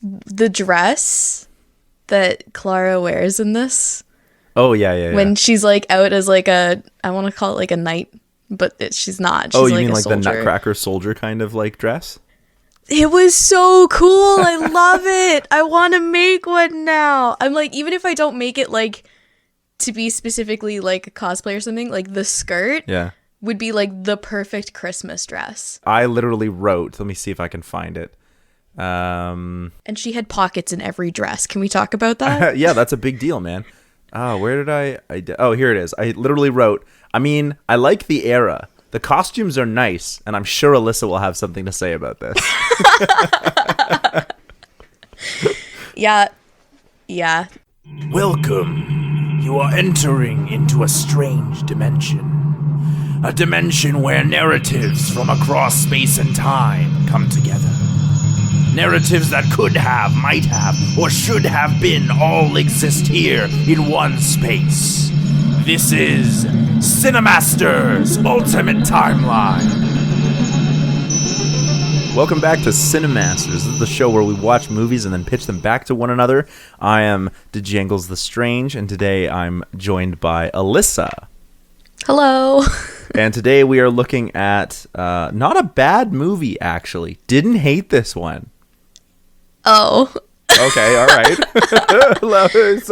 the dress that Clara wears in this. Oh, yeah. When she's like out as like I want to call it like a knight, but she's not. She's Oh, you like mean a like soldier. the Nutcracker soldier kind of like dress? It was so cool. I love it. I want to make one now. I'm like, even if I don't make it like to be specifically like a cosplay or something, like the skirt would be like the perfect Christmas dress. I literally wrote, let me see if I can find it. And she had pockets in every dress. Can we talk about that? Yeah, that's a big deal, man. Oh, where did oh, here it is. I literally wrote, I mean, I like the era. The costumes are nice, and I'm sure Alyssa will have something to say about this. Yeah. Welcome. You are entering into a strange dimension. A dimension where narratives from across space and time come together. Narratives that could have, might have, or should have been all exist here in one space. This is CineCasters Ultimate Timeline. Welcome back to CineCasters. This is the show where we watch movies and then pitch them back to one another. I am Janglez the Strange, and today I'm joined by Alyssa. Hello. And today we are looking at not a bad movie, actually. Didn't hate this one. Oh. Okay, all right.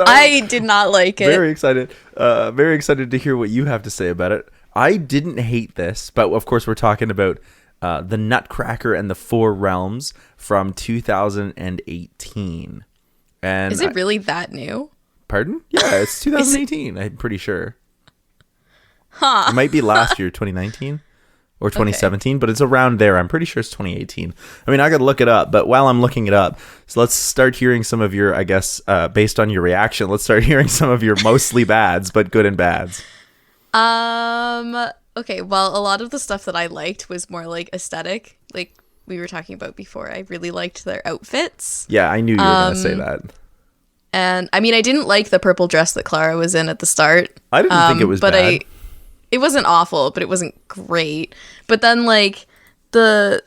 I did not like it. Very excited. Very excited to hear what you have to say about it. I didn't hate this, but of course we're talking about The Nutcracker and the Four Realms from 2018. And is it really that new? Pardon? Yeah, it's 2018. I'm pretty sure. Huh. It might be last year, 2019 or 2017, but it's around there. I'm pretty sure it's 2018. I mean, I got to look it up, but while I'm looking it up, so let's start hearing some of your, I guess, based on your reaction, let's start hearing some of your mostly bads, but good and bads. Okay, well, a lot of the stuff that I liked was more like aesthetic, like we were talking about before. I really liked their outfits. Yeah, I knew you were going to say that. And I mean, I didn't like the purple dress that Clara was in at the start. I didn't think it was bad. It wasn't awful, but it wasn't great. But then like the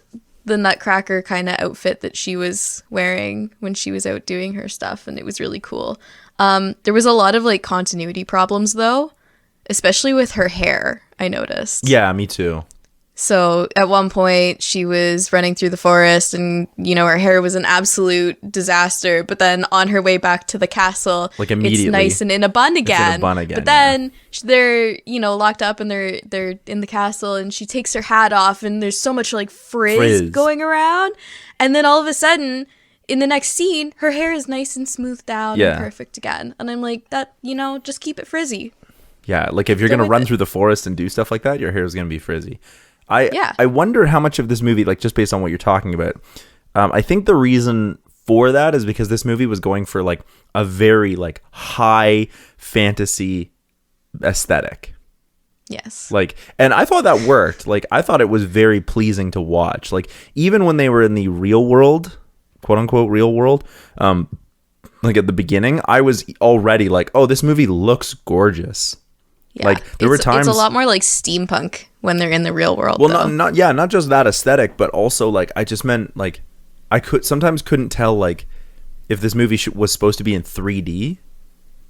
Nutcracker kind of outfit that she was wearing when she was out doing her stuff, and it was really cool. There was a lot of like continuity problems though, especially with her hair, I noticed. Yeah, me too. So at one point she was running through the forest and, you know, her hair was an absolute disaster. But then on her way back to the castle, like immediately, it's nice and in a bun again. But then they're, you know, locked up and they're in the castle and she takes her hat off and there's so much like frizz going around. And then all of a sudden in the next scene, her hair is nice and smoothed down and perfect again. And I'm like, that, you know, just keep it frizzy. Yeah, like if you're going to run through the forest and do stuff like that, your hair is going to be frizzy. I wonder how much of this movie, like just based on what you're talking about, I think the reason for that is because this movie was going for like a very like high fantasy aesthetic. Yes. Like, and I thought that worked. Like, I thought it was very pleasing to watch. Like, even when they were in the real world, quote unquote real world, like at the beginning, I was already like, oh, this movie looks gorgeous. Yeah. Like there were times it's a lot more like steampunk when they're in the real world. Well, not just that aesthetic, but also like I just meant like I sometimes couldn't tell like if this movie was supposed to be in 3D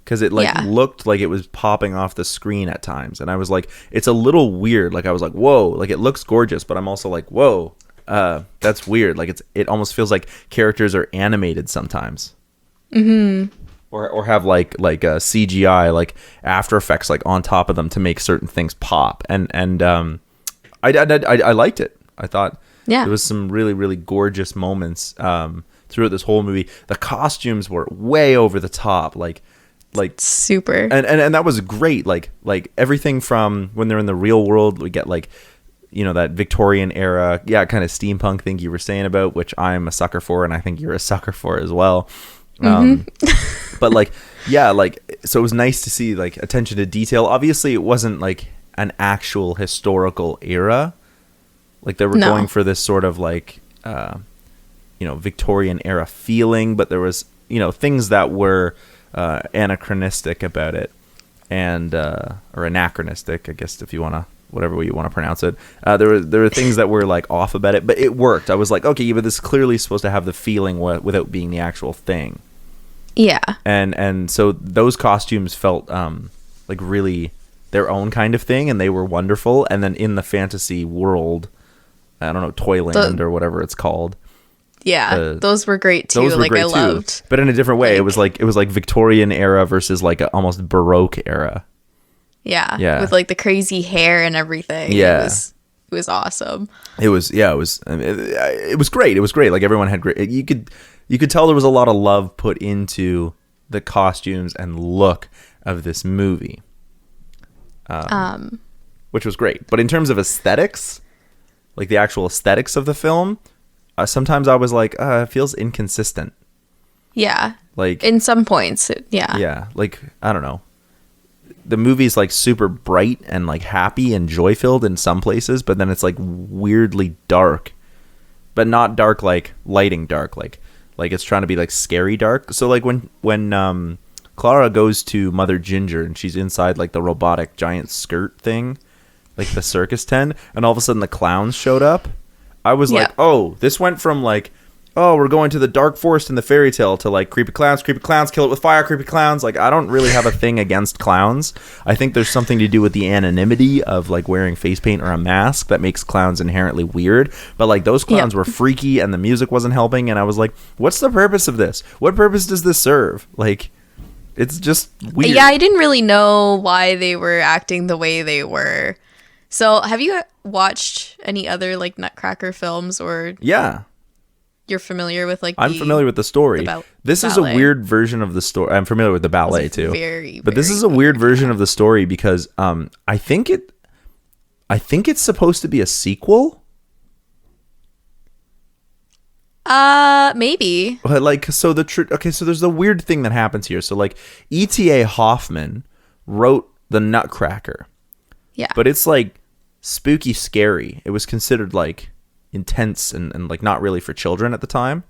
because it like looked like it was popping off the screen at times, and I was like, it's a little weird. Like I was like, whoa, like it looks gorgeous, but I'm also like, whoa, that's weird. Like it almost feels like characters are animated sometimes. Mm-hmm. Or have like a CGI like After Effects like on top of them to make certain things pop, and I liked it. I thought there was some really really gorgeous moments throughout this whole movie. The costumes were way over the top, like super, and that was great. Like everything from when they're in the real world, we get like, you know, that Victorian era, kind of steampunk thing you were saying about, which I'm a sucker for, and I think you're a sucker for as well. But like so it was nice to see like attention to detail. Obviously it wasn't like an actual historical era, like they were going for this sort of like you know, Victorian era feeling, but there was, you know, things that were anachronistic about it, and or anachronistic, I guess, if you want to whatever way you want to pronounce it. There were things that were like off about it, but it worked. I was like, okay, but this is clearly supposed to have the feeling without being the actual thing. Yeah. And so those costumes felt like really their own kind of thing, and they were wonderful. And then in the fantasy world, I don't know, Toyland or whatever it's called. Yeah, those were great too. Those were great loved. But in a different way. It was like Victorian era versus like a almost Baroque era. Yeah. With like the crazy hair and everything. Yeah. It was awesome. It was great. It was great. Like everyone had great. You could tell there was a lot of love put into the costumes and look of this movie. Which was great. But in terms of aesthetics, like the actual aesthetics of the film, sometimes I was like, it feels inconsistent. Yeah. Like in some points, yeah. Yeah, like I don't know. The movie's like super bright and like happy and joy filled in some places, but then it's like weirdly dark, but not dark like lighting dark, like it's trying to be like scary dark. So like when Clara goes to Mother Ginger and she's inside like the robotic giant skirt thing, like the circus tent, and all of a sudden the clowns showed up. I was like, oh, this went from like, oh, we're going to the dark forest in the fairy tale to like creepy clowns, kill it with fire, creepy clowns. Like, I don't really have a thing against clowns. I think there's something to do with the anonymity of like wearing face paint or a mask that makes clowns inherently weird. But like those clowns were freaky and the music wasn't helping. And I was like, what's the purpose of this? What purpose does this serve? Like, it's just weird. Yeah, I didn't really know why they were acting the way they were. So have you watched any other like Nutcracker films or... Yeah. You're familiar with like I'm familiar with the story. This is a weird version of the story. I'm familiar with the ballet too. But this is a weird version of the story because I think it's supposed to be a sequel. Maybe. But like so so there's the weird thing that happens here. So like E.T.A. Hoffman wrote The Nutcracker. Yeah. But it's like spooky scary. It was considered like intense and like not really for children at the time.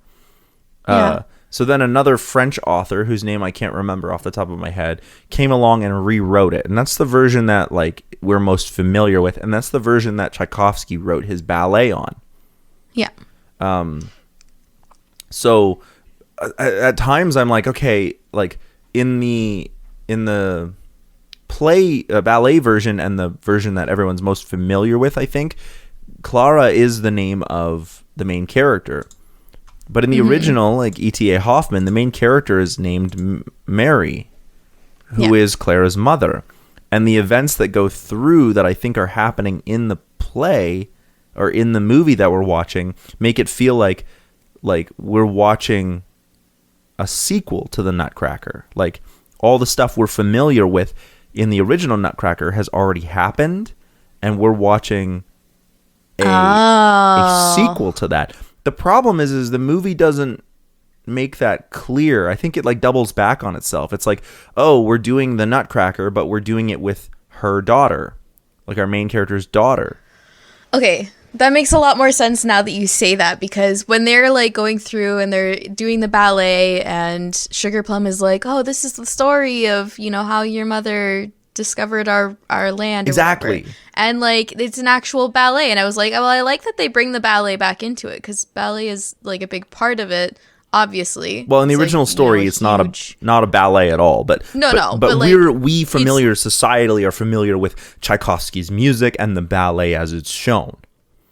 So then another French author whose name I can't remember off the top of my head came along and rewrote it, and that's the version that like we're most familiar with, and that's the version that Tchaikovsky wrote his ballet on. Yeah. So at times I'm like, okay, like in the play ballet version and the version that everyone's most familiar with, I think Clara is the name of the main character. But in the original, like E.T.A. Hoffman, the main character is named Mary, who is Clara's mother. And the events that go through that I think are happening in the play or in the movie that we're watching make it feel like we're watching a sequel to the Nutcracker. Like all the stuff we're familiar with in the original Nutcracker has already happened, and we're watching a sequel to that. The problem is the movie doesn't make that clear. I think it like doubles back on itself. It's like, oh, we're doing the Nutcracker, but we're doing it with her daughter, like our main character's daughter. Okay, that makes a lot more sense now that you say that, because when they're like going through and they're doing the ballet and Sugar Plum is like, oh, this is the story of, you know, how your mother discovered our land or exactly whatever. And like it's an actual ballet, and I was like, oh, well, I like that they bring the ballet back into it because ballet is like a big part of it, obviously. Well, in the original story, it's not a ballet at all, but but we familiar societally are familiar with Tchaikovsky's music and the ballet as it's shown.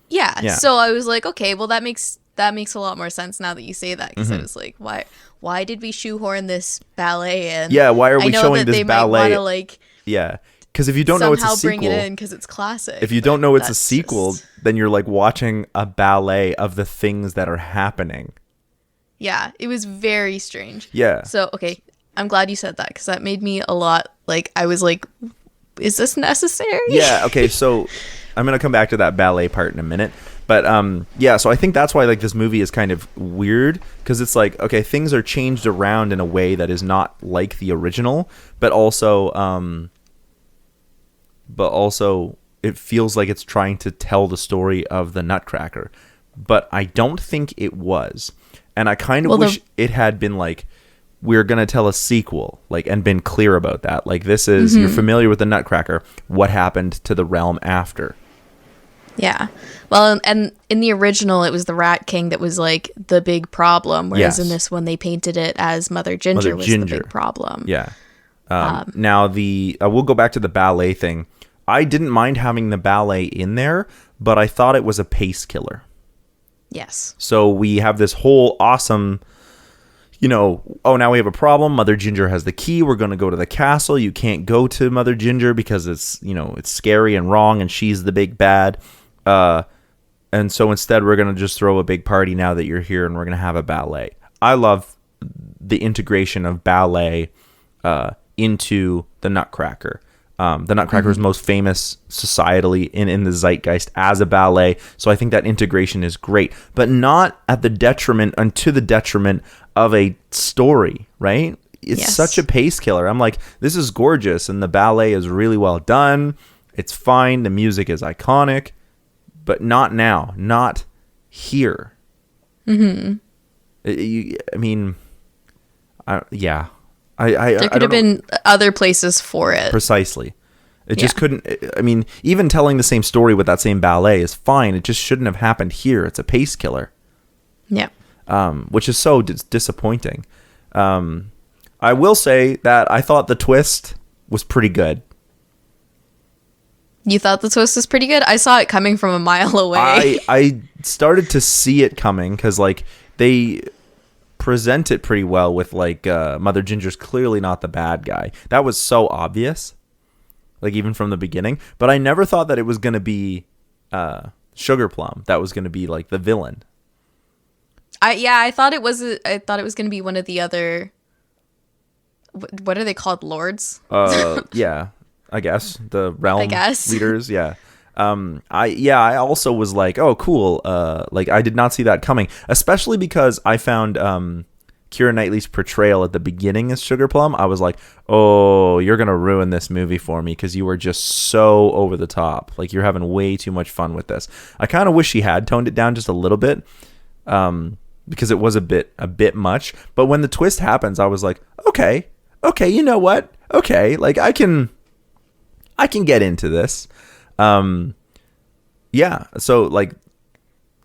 Yeah. So I was like, okay, well that makes a lot more sense now that you say that, because I was like, why did we shoehorn this ballet in? Yeah, why are we showing this ballet? Might wanna, like, yeah, because if you don't know it's a sequel, bring it in because it's classic. If you don't know it's a sequel, then you're like watching a ballet of the things that are happening. Yeah, it was very strange. Yeah. So, okay, I'm glad you said that because that made me a lot, like, I was like, is this necessary? Yeah, okay, so I'm going to come back to that ballet part in a minute. But, yeah, so I think that's why, like, this movie is kind of weird, because it's like, okay, things are changed around in a way that is not like the original, but also it feels like it's trying to tell the story of the Nutcracker. But I don't think it was. And I kind of wish it had been, like, we're going to tell a sequel, like, and been clear about that. Like, this is, you're familiar with the Nutcracker. What happened to the realm after? Yeah. Well, and in the original, it was the Rat King that was, like, the big problem. Whereas in this one, they painted it as Mother Ginger was the big problem. Yeah. Now, we'll go back to the ballet thing. I didn't mind having the ballet in there, but I thought it was a pace killer. Yes. So we have this whole awesome, now we have a problem. Mother Ginger has the key. We're going to go to the castle. You can't go to Mother Ginger because it's scary and wrong, and she's the big bad. And so instead, we're going to just throw a big party now that you're here, and we're going to have a ballet. I love the integration of ballet into the Nutcracker. The Nutcracker is most famous societally in the zeitgeist as a ballet, so I think that integration is great, but not at the detriment to the detriment of a story, right? It's such a pace killer. I'm like, this is gorgeous, and the ballet is really well done. It's fine. The music is iconic, but not now, not here. Mm-hmm. There could have been other places for it. Precisely. It just couldn't. Even telling the same story with that same ballet is fine. It just shouldn't have happened here. It's a pace killer. Yeah. Which is so disappointing. I will say that I thought the twist was pretty good. You thought the twist was pretty good? I saw it coming from a mile away. I started to see it coming because, like, they present it pretty well with, like, Mother Ginger's clearly not the bad guy. That was so obvious, like, even from the beginning. But I never thought that it was going to be Sugar Plum. That was going to be, like, the villain. I thought it was going to be one of the other. What are they called? Lords? Yeah, I guess the realm leaders. Yeah. I also was like, oh, cool. Like, I did not see that coming, especially because I found Keira Knightley's portrayal at the beginning as Sugar Plum. I was like, oh, you're gonna ruin this movie for me because you were just so over the top. Like, you're having way too much fun with this. I kind of wish she had toned it down just a little bit, because it was a bit much. But when the twist happens, I was like, okay, you know what? Okay, like, I can get into this. Yeah, so, like,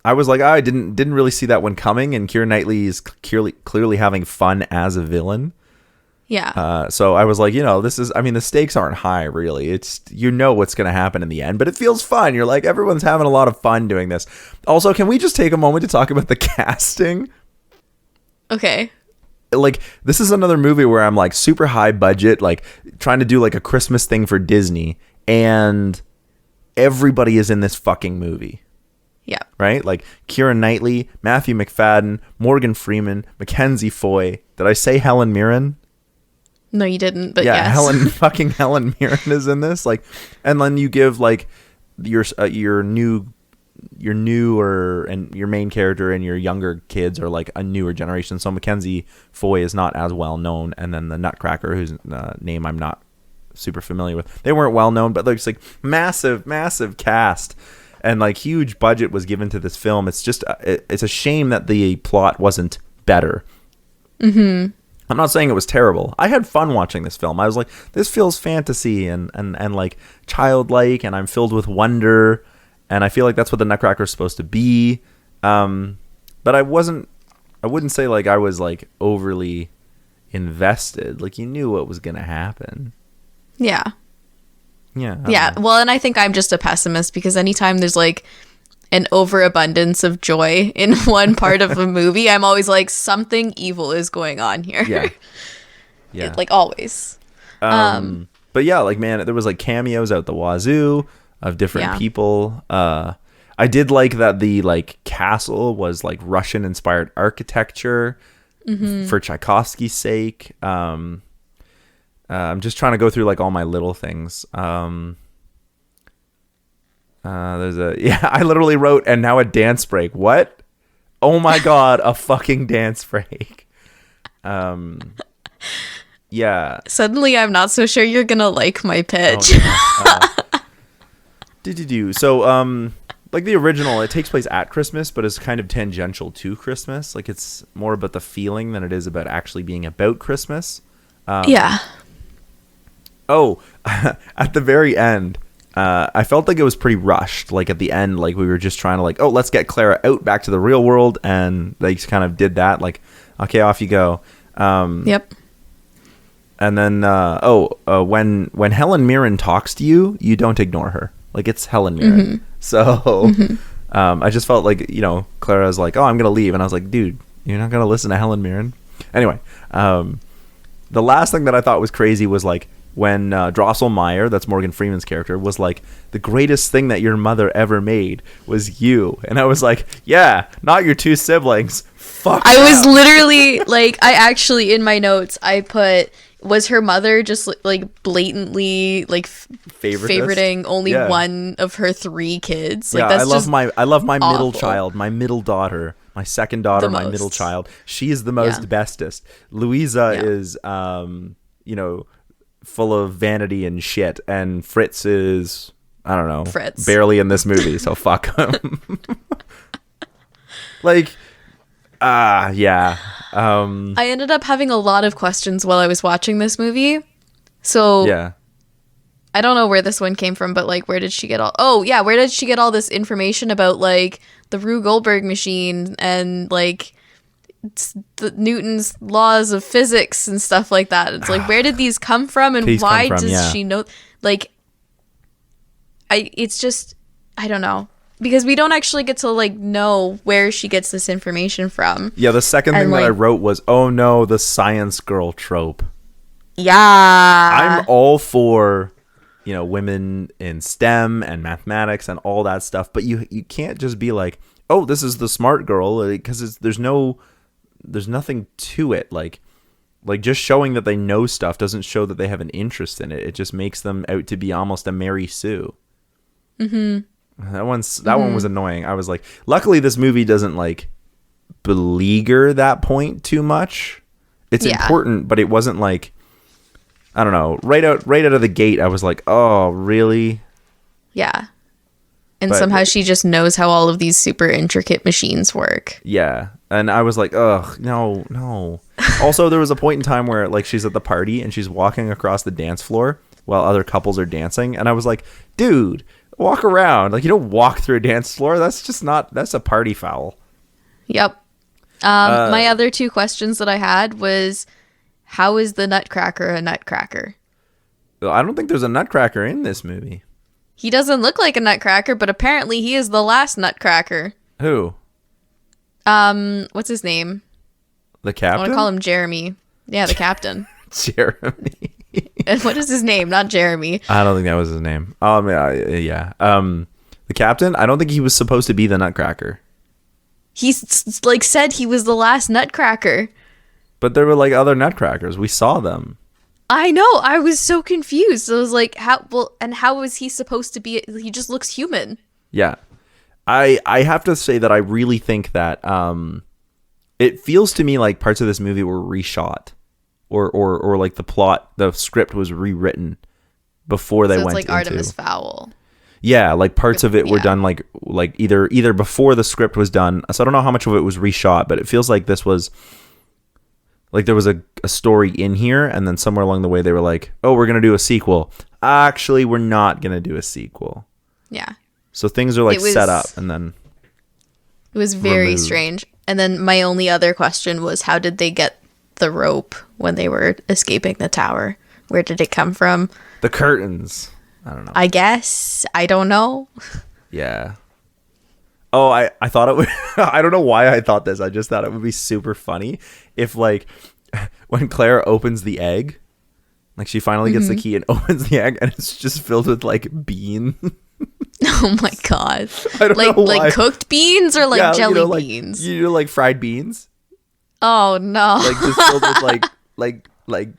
I was like, I didn't really see that one coming, and Keira Knightley is clearly having fun as a villain. Yeah. So I was like, this is, the stakes aren't high, really. It's, what's going to happen in the end, but it feels fun. You're like, everyone's having a lot of fun doing this. Also, can we just take a moment to talk about the casting? Okay. Like, this is another movie where I'm like super high budget, like trying to do like a Christmas thing for Disney, and everybody is in this fucking movie. Yeah. Right? Like Keira Knightley, Matthew McFadden, Morgan Freeman, Mackenzie Foy. Did I say Helen Mirren? No, you didn't, but yeah, yes. Helen Mirren is in this. Like, and then you give like your newer and your main character and your younger kids are like a newer generation. So Mackenzie Foy is not as well known, and then the Nutcracker, whose name I'm not super familiar with, they weren't well known, but there's like massive cast and like huge budget was given to this film. It's just it's a shame that the plot wasn't better. Mm-hmm. I'm not saying it was terrible. I had fun watching this film. I was like, this feels fantasy and like childlike, and I'm filled with wonder, and I feel like that's what the Nutcracker is supposed to be. But I wouldn't say like I was like overly invested. Like, you knew what was going to happen. Yeah. Yeah. Yeah. Well, and I think I'm just a pessimist because anytime there's like an overabundance of joy in one part of a movie, I'm always like, something evil is going on here. Yeah. Yeah. Like always. But yeah, like, man, there was like cameos out the wazoo of different people. I did like that the like castle was like Russian inspired architecture for Tchaikovsky's sake. I'm just trying to go through like all my little things. I literally wrote, and now a dance break. What? Oh my God, a fucking dance break. Yeah. Suddenly I'm not so sure you're gonna like my pitch. So, like the original, it takes place at Christmas, but is kind of tangential to Christmas. Like it's more about the feeling than it is about actually being about Christmas. Yeah. Oh, at the very end, I felt like it was pretty rushed. Like at the end, like we were just trying to like, oh, let's get Clara out back to the real world, and they just kind of did that. Like, okay, off you go. Yep. And then, when Helen Mirren talks to you, you don't ignore her. Like it's Helen Mirren. Mm-hmm. So, I just felt like, you know, Clara's like, oh, I'm gonna leave, and I was like, dude, you're not gonna listen to Helen Mirren. Anyway, the last thing that I thought was crazy was like when Drosselmeyer, that's Morgan Freeman's character, was like, the greatest thing that your mother ever made was you. And I was like, yeah, not your two siblings. Fuck. I was literally like, I actually, in my notes, I put, was her mother just like blatantly like favoriting only one of her 3 kids? Like, yeah, that's I love my awful. middle child, my middle daughter, my second daughter, my middle child. She is the most bestest. Louisa is, you know, full of vanity and shit, and Fritz is, I don't know, barely in this movie, so fuck him. Like, yeah. I ended up having a lot of questions while I was watching this movie. So yeah, I don't know where this one came from, but like, where did she get all this information about like the Rube Goldberg machine and like the Newton's laws of physics and stuff like that? It's like, where did these come from, and why does she know? Like, it's just, I don't know. Because we don't actually get to like know where she gets this information from. Yeah, the second thing that I wrote was, oh no, the science girl trope. Yeah. I'm all for, you know, women in STEM and mathematics and all that stuff, but you can't just be like, oh, this is the smart girl, because there's nothing to it. Like just showing that they know stuff doesn't show that they have an interest in it. It just makes them out to be almost a Mary Sue. Mm-hmm. That one was annoying. I was like, luckily this movie doesn't like beleaguer that point too much. It's important, but it wasn't like, I don't know, right out of the gate I was like, oh, really? Yeah. And somehow she just knows how all of these super intricate machines work. Yeah. And I was like, ugh, no. Also, there was a point in time where like she's at the party and she's walking across the dance floor while other couples are dancing, and I was like, dude, walk around. Like, you don't walk through a dance floor. That's a party foul. Yep. My other 2 questions that I had was, how is the Nutcracker a nutcracker? I don't think there's a Nutcracker in this movie. He doesn't look like a nutcracker, but apparently he is the last Nutcracker. Who? What's his name? The captain? I want to call him Jeremy. Yeah, the captain. Jeremy. And what is his name? Not Jeremy. I don't think that was his name. Yeah. The captain, I don't think he was supposed to be the Nutcracker. He's like said he was the last Nutcracker. But there were like other Nutcrackers. We saw them. I know. I was so confused. I was like, how was he supposed to be? He just looks human. Yeah. I have to say that I really think that it feels to me like parts of this movie were reshot. Or like the script was rewritten before they went into. It's like Artemis Fowl. Yeah, like parts of it were done like either before the script was done. So I don't know how much of it was reshot, but it feels like this was like there was a story in here, and then somewhere along the way they were like, oh, we're gonna do a sequel. Actually, we're not gonna do a sequel. Yeah. So things are like set up, and then it was very strange. And then my only other question was, how did they get the rope when they were escaping the tower? Where did it come from? The curtains. I don't know. I guess. I don't know. Yeah. Oh, I thought it would. I don't know why I thought this. I just thought it would be super funny if, like, when Claire opens the egg, like she finally gets the key and opens the egg, and it's just filled with like beans. Oh my god! I don't know why. Like cooked beans or like jelly beans? You know, like fried beans. Oh no! Like just filled with like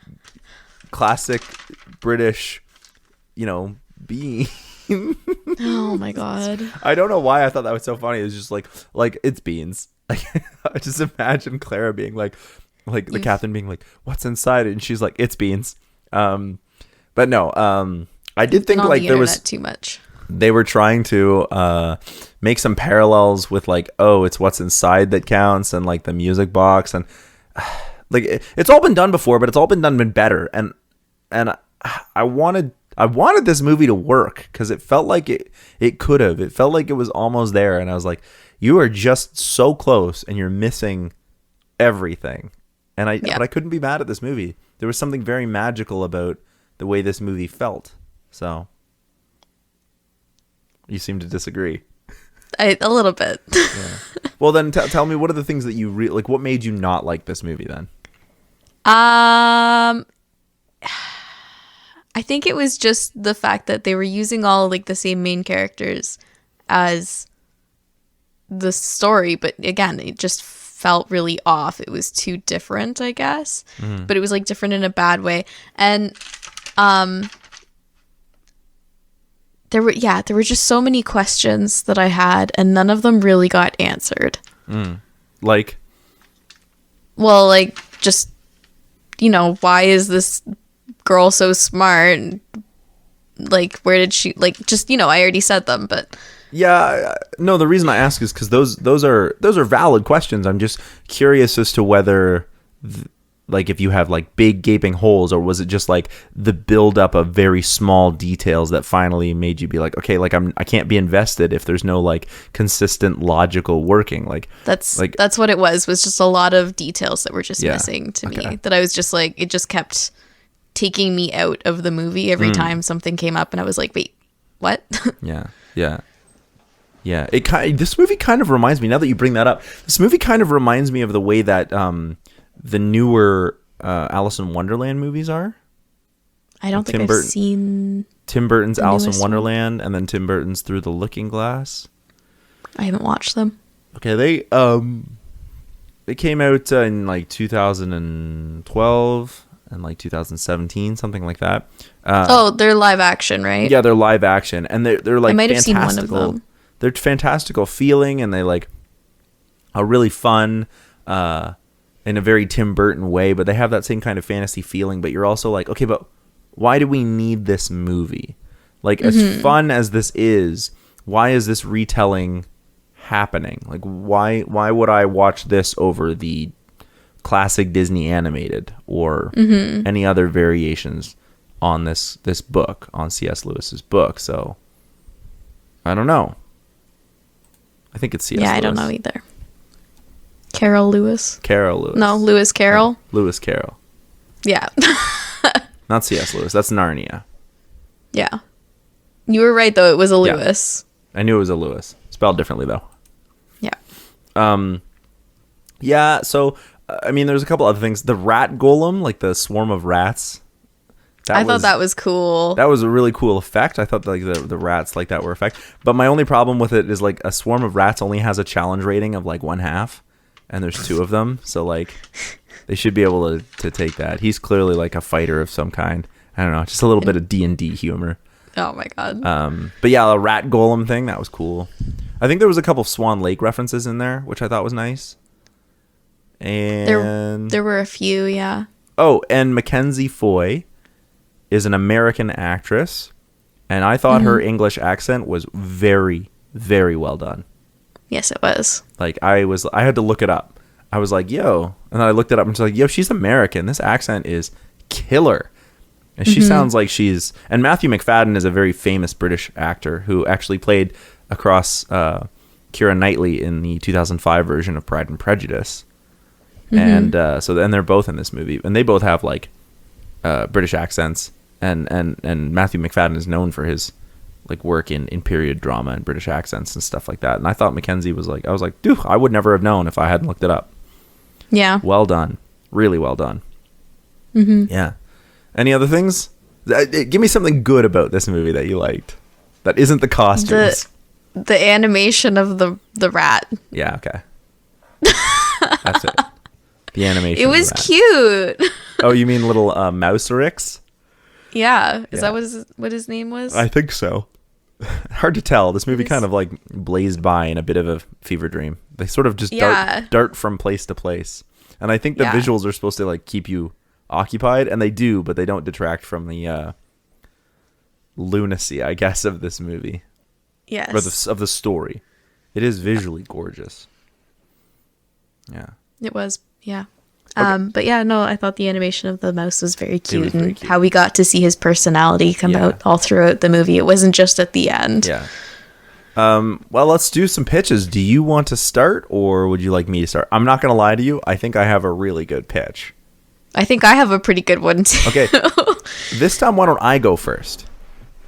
classic British, you know, beans. Oh my god! I don't know why I thought that was so funny. It was just like it's beans. Like I just imagine Clara being like the captain being like, "What's inside?" And she's like, "It's beans." But no. I did think like there was too much. they were trying to make some parallels with like, oh, it's what's inside that counts, and like the music box, and like it's all been done before, but it's all been done better. And I wanted this movie to work because it felt like it could have. It felt like it was almost there, and I was like, you are just so close, and you're missing everything. And but I couldn't be mad at this movie. There was something very magical about the way this movie felt. So you seem to disagree. A little bit. Yeah. Well, then tell me, what are the things that you like? What made you not like this movie then? I think it was just the fact that they were using all like the same main characters as the story, but again, it just felt really off. It was too different, I guess. But it was like different in a bad way. And there were just so many questions that I had, and none of them really got answered. Like? Well, like, just, why is this girl so smart? Like, where did she, like, just, I already said them, but... Yeah, no, the reason I ask is because those are valid questions. I'm just curious as to whether... like if you have like big gaping holes, or was it just like the buildup of very small details that finally made you be like, okay, like I can't be invested if there's no like consistent logical working. Like that's what it was just a lot of details that were just missing to me, that I was just like, it just kept taking me out of the movie every time something came up, and I was like, wait, what? Yeah. This movie kind of reminds me, now that you bring that up, this movie kind of reminds me of the way that the newer Alice in Wonderland movies are. I don't think I've seen Tim Burton's Alice in Wonderland, and then Tim Burton's Through the Looking Glass. I haven't watched them. Okay, they came out in like 2012 and like 2017, something like that. They're live action, right? Yeah, they're live action, and they're like, I might have seen one of them. They're fantastical feeling, and they like are really fun. In a very Tim Burton way, but they have that same kind of fantasy feeling. But you're also like, okay, but why do we need this movie? Like, as fun as this is, why is this retelling happening? Like, why would I watch this over the classic Disney animated or any other variations on this book, on C.S. Lewis's book? So, I don't know. I think it's C.S. Lewis. Yeah, I don't know either. Carol Lewis. No, Lewis Carroll. Lewis Carroll. Yeah. Not C.S. Lewis. That's Narnia. Yeah. You were right, though. It was a Lewis. I knew it was a Lewis. Spelled differently, though. Yeah. Yeah, so, I mean, there's a couple other things. The rat golem, like the swarm of rats. I thought that was cool. That was a really cool effect. I thought like the rats like that were effect. But my only problem with it is like a swarm of rats only has a challenge rating of like 1/2. And there's 2 of them, so like they should be able to take that. He's clearly like a fighter of some kind. I don't know, just a little bit of D&D humor. Oh my god. But yeah, the rat golem thing, that was cool. I think there was a couple Swan Lake references in there, which I thought was nice. And there were a few, yeah. Oh, and Mackenzie Foy is an American actress, and I thought her English accent was very, very well done. Yes, it was. Like, I had to look it up. I was like, yo. And then I looked it up and was like, yo, she's American. This accent is killer. And she sounds like she's... And Matthew McFadden is a very famous British actor who actually played across Keira Knightley in the 2005 version of Pride and Prejudice. And then they're both in this movie. And they both have, like, British accents. And Matthew McFadden is known for his... like work in period drama and British accents and stuff like that. And I thought Mackenzie was like, I was like, dude, I would never have known if I hadn't looked it up. Yeah. Well done. Really well done. Yeah. Any other things? Give me something good about this movie that you liked. That isn't the costumes. The animation of the rat. Yeah, okay. That's it. The animation. It was cute. Oh, you mean little Mouserix? Yeah. Is that what his name was? I think so. Hard to tell. This movie kind of like blazed by in a bit of a fever dream. They sort of just dart from place to place. And I think the visuals are supposed to like keep you occupied, and they do, but they don't detract from the lunacy, I guess, of this movie. Yes. Or of the story. It is visually gorgeous. Yeah. It was, yeah. Okay. But yeah, no, I thought the animation of the mouse was very cute, was very and cute. how we got to see his personality come out all throughout the movie. It wasn't just at the end. Yeah. Well, let's do some pitches. Do you want to start, or would you like me to start? I'm not going to lie to you. I think I have a really good pitch. I think I have a pretty good one too. Okay. This time, why don't I go first?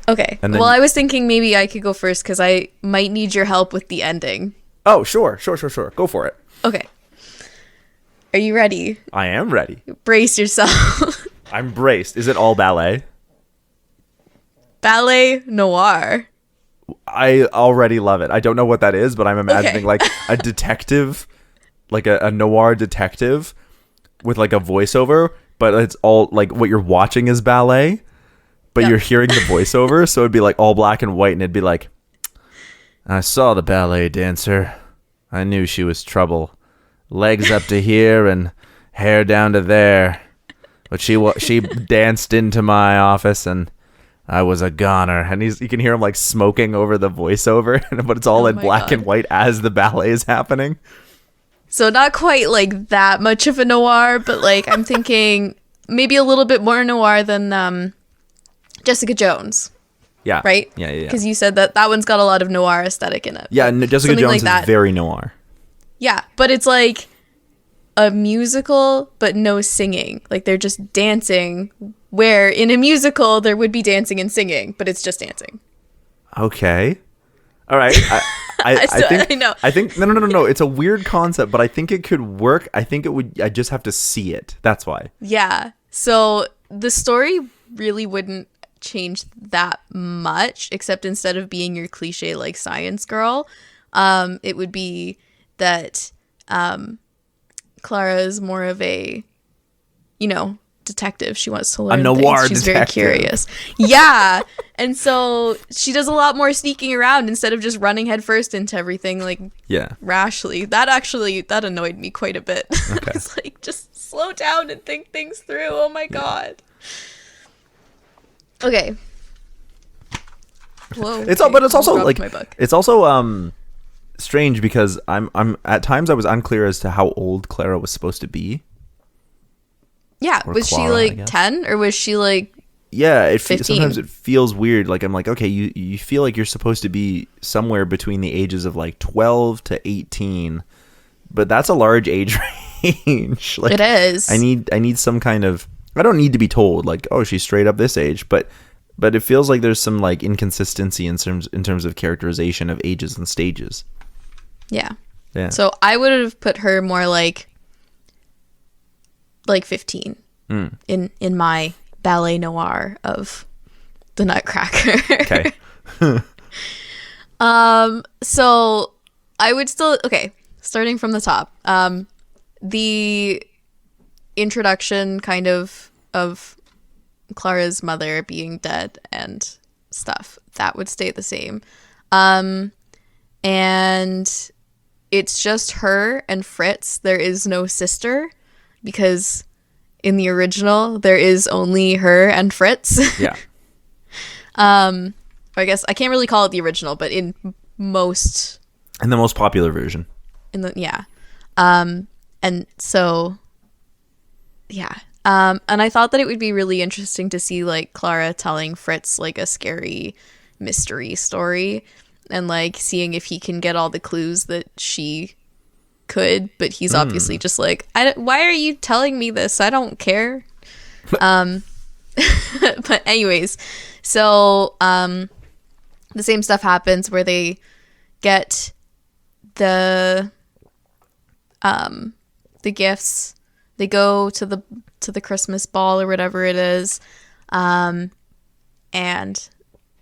Okay. And then- Well, I was thinking maybe I could go first because I might need your help with the ending. Oh, sure. Go for it. Okay. Are you ready? I am ready. Brace yourself. I'm braced. Is it all ballet? Ballet noir. I already love it. I don't know what that is, but I'm imagining Okay. like a detective, like a noir detective with like a voiceover, but it's all like what you're watching is ballet, but Yep. you're hearing the voiceover. So it'd be like all black and white, and it'd be like, I saw the ballet dancer. I knew she was trouble. Legs up to here and hair down to there. But she danced into my office and I was a goner. And you can hear him like smoking over the voiceover, but it's all in my black God. and white as the ballet is happening. So not quite like that much of a noir, but like I'm thinking maybe a little bit more noir than Jessica Jones, Yeah. right? Yeah. Because you said that one's got a lot of noir aesthetic in it. Yeah, Jessica Something Jones like is that. very noir. Yeah, but it's like a musical, but no singing. Like they're just dancing, where in a musical there would be dancing and singing, but it's just dancing. Okay. All right. I think no. It's a weird concept, but I think it could work. I think it would. I just have to see it. That's why. Yeah. So the story really wouldn't change that much, except instead of being your cliche like science girl, it would be that Clara is more of a, detective. She wants to learn noir things. She's very detective. curious. Yeah. And so she does a lot more sneaking around instead of just running headfirst into everything like rashly. That annoyed me quite a bit. Okay. It's like, just slow down and think things through. Oh my God. Okay. Whoa. But it's also Dropped like my book. it's also strange because I'm at times I was unclear as to how old Clara was supposed to be. Yeah, Or was Clara, she I like guess. 10 or was she like Yeah, 15? Sometimes it feels weird. Like I'm like, okay, you feel like you're supposed to be somewhere between the ages of like 12 to 18, but that's a large age range. Like, It is. I need some kind of. I don't need to be told like, oh, she's straight up this age, but it feels like there's some like inconsistency in terms of characterization of ages and stages. Yeah. Yeah. So I would have put her more like 15 in my ballet noir of the Nutcracker. Okay. So I would still starting from the top. The introduction kind of Clara's mother being dead and stuff, that would stay the same. And it's just her and Fritz. There is no sister because in the original there is only her and Fritz. Yeah. I guess I can't really call it the original, but in the most popular version. And so yeah. And I thought that it would be really interesting to see like Clara telling Fritz like a scary mystery story and like seeing if he can get all the clues that she could, but he's obviously just like, why are you telling me this? I don't care. But anyways, so the same stuff happens where they get the gifts. They go to the Christmas ball or whatever it is, and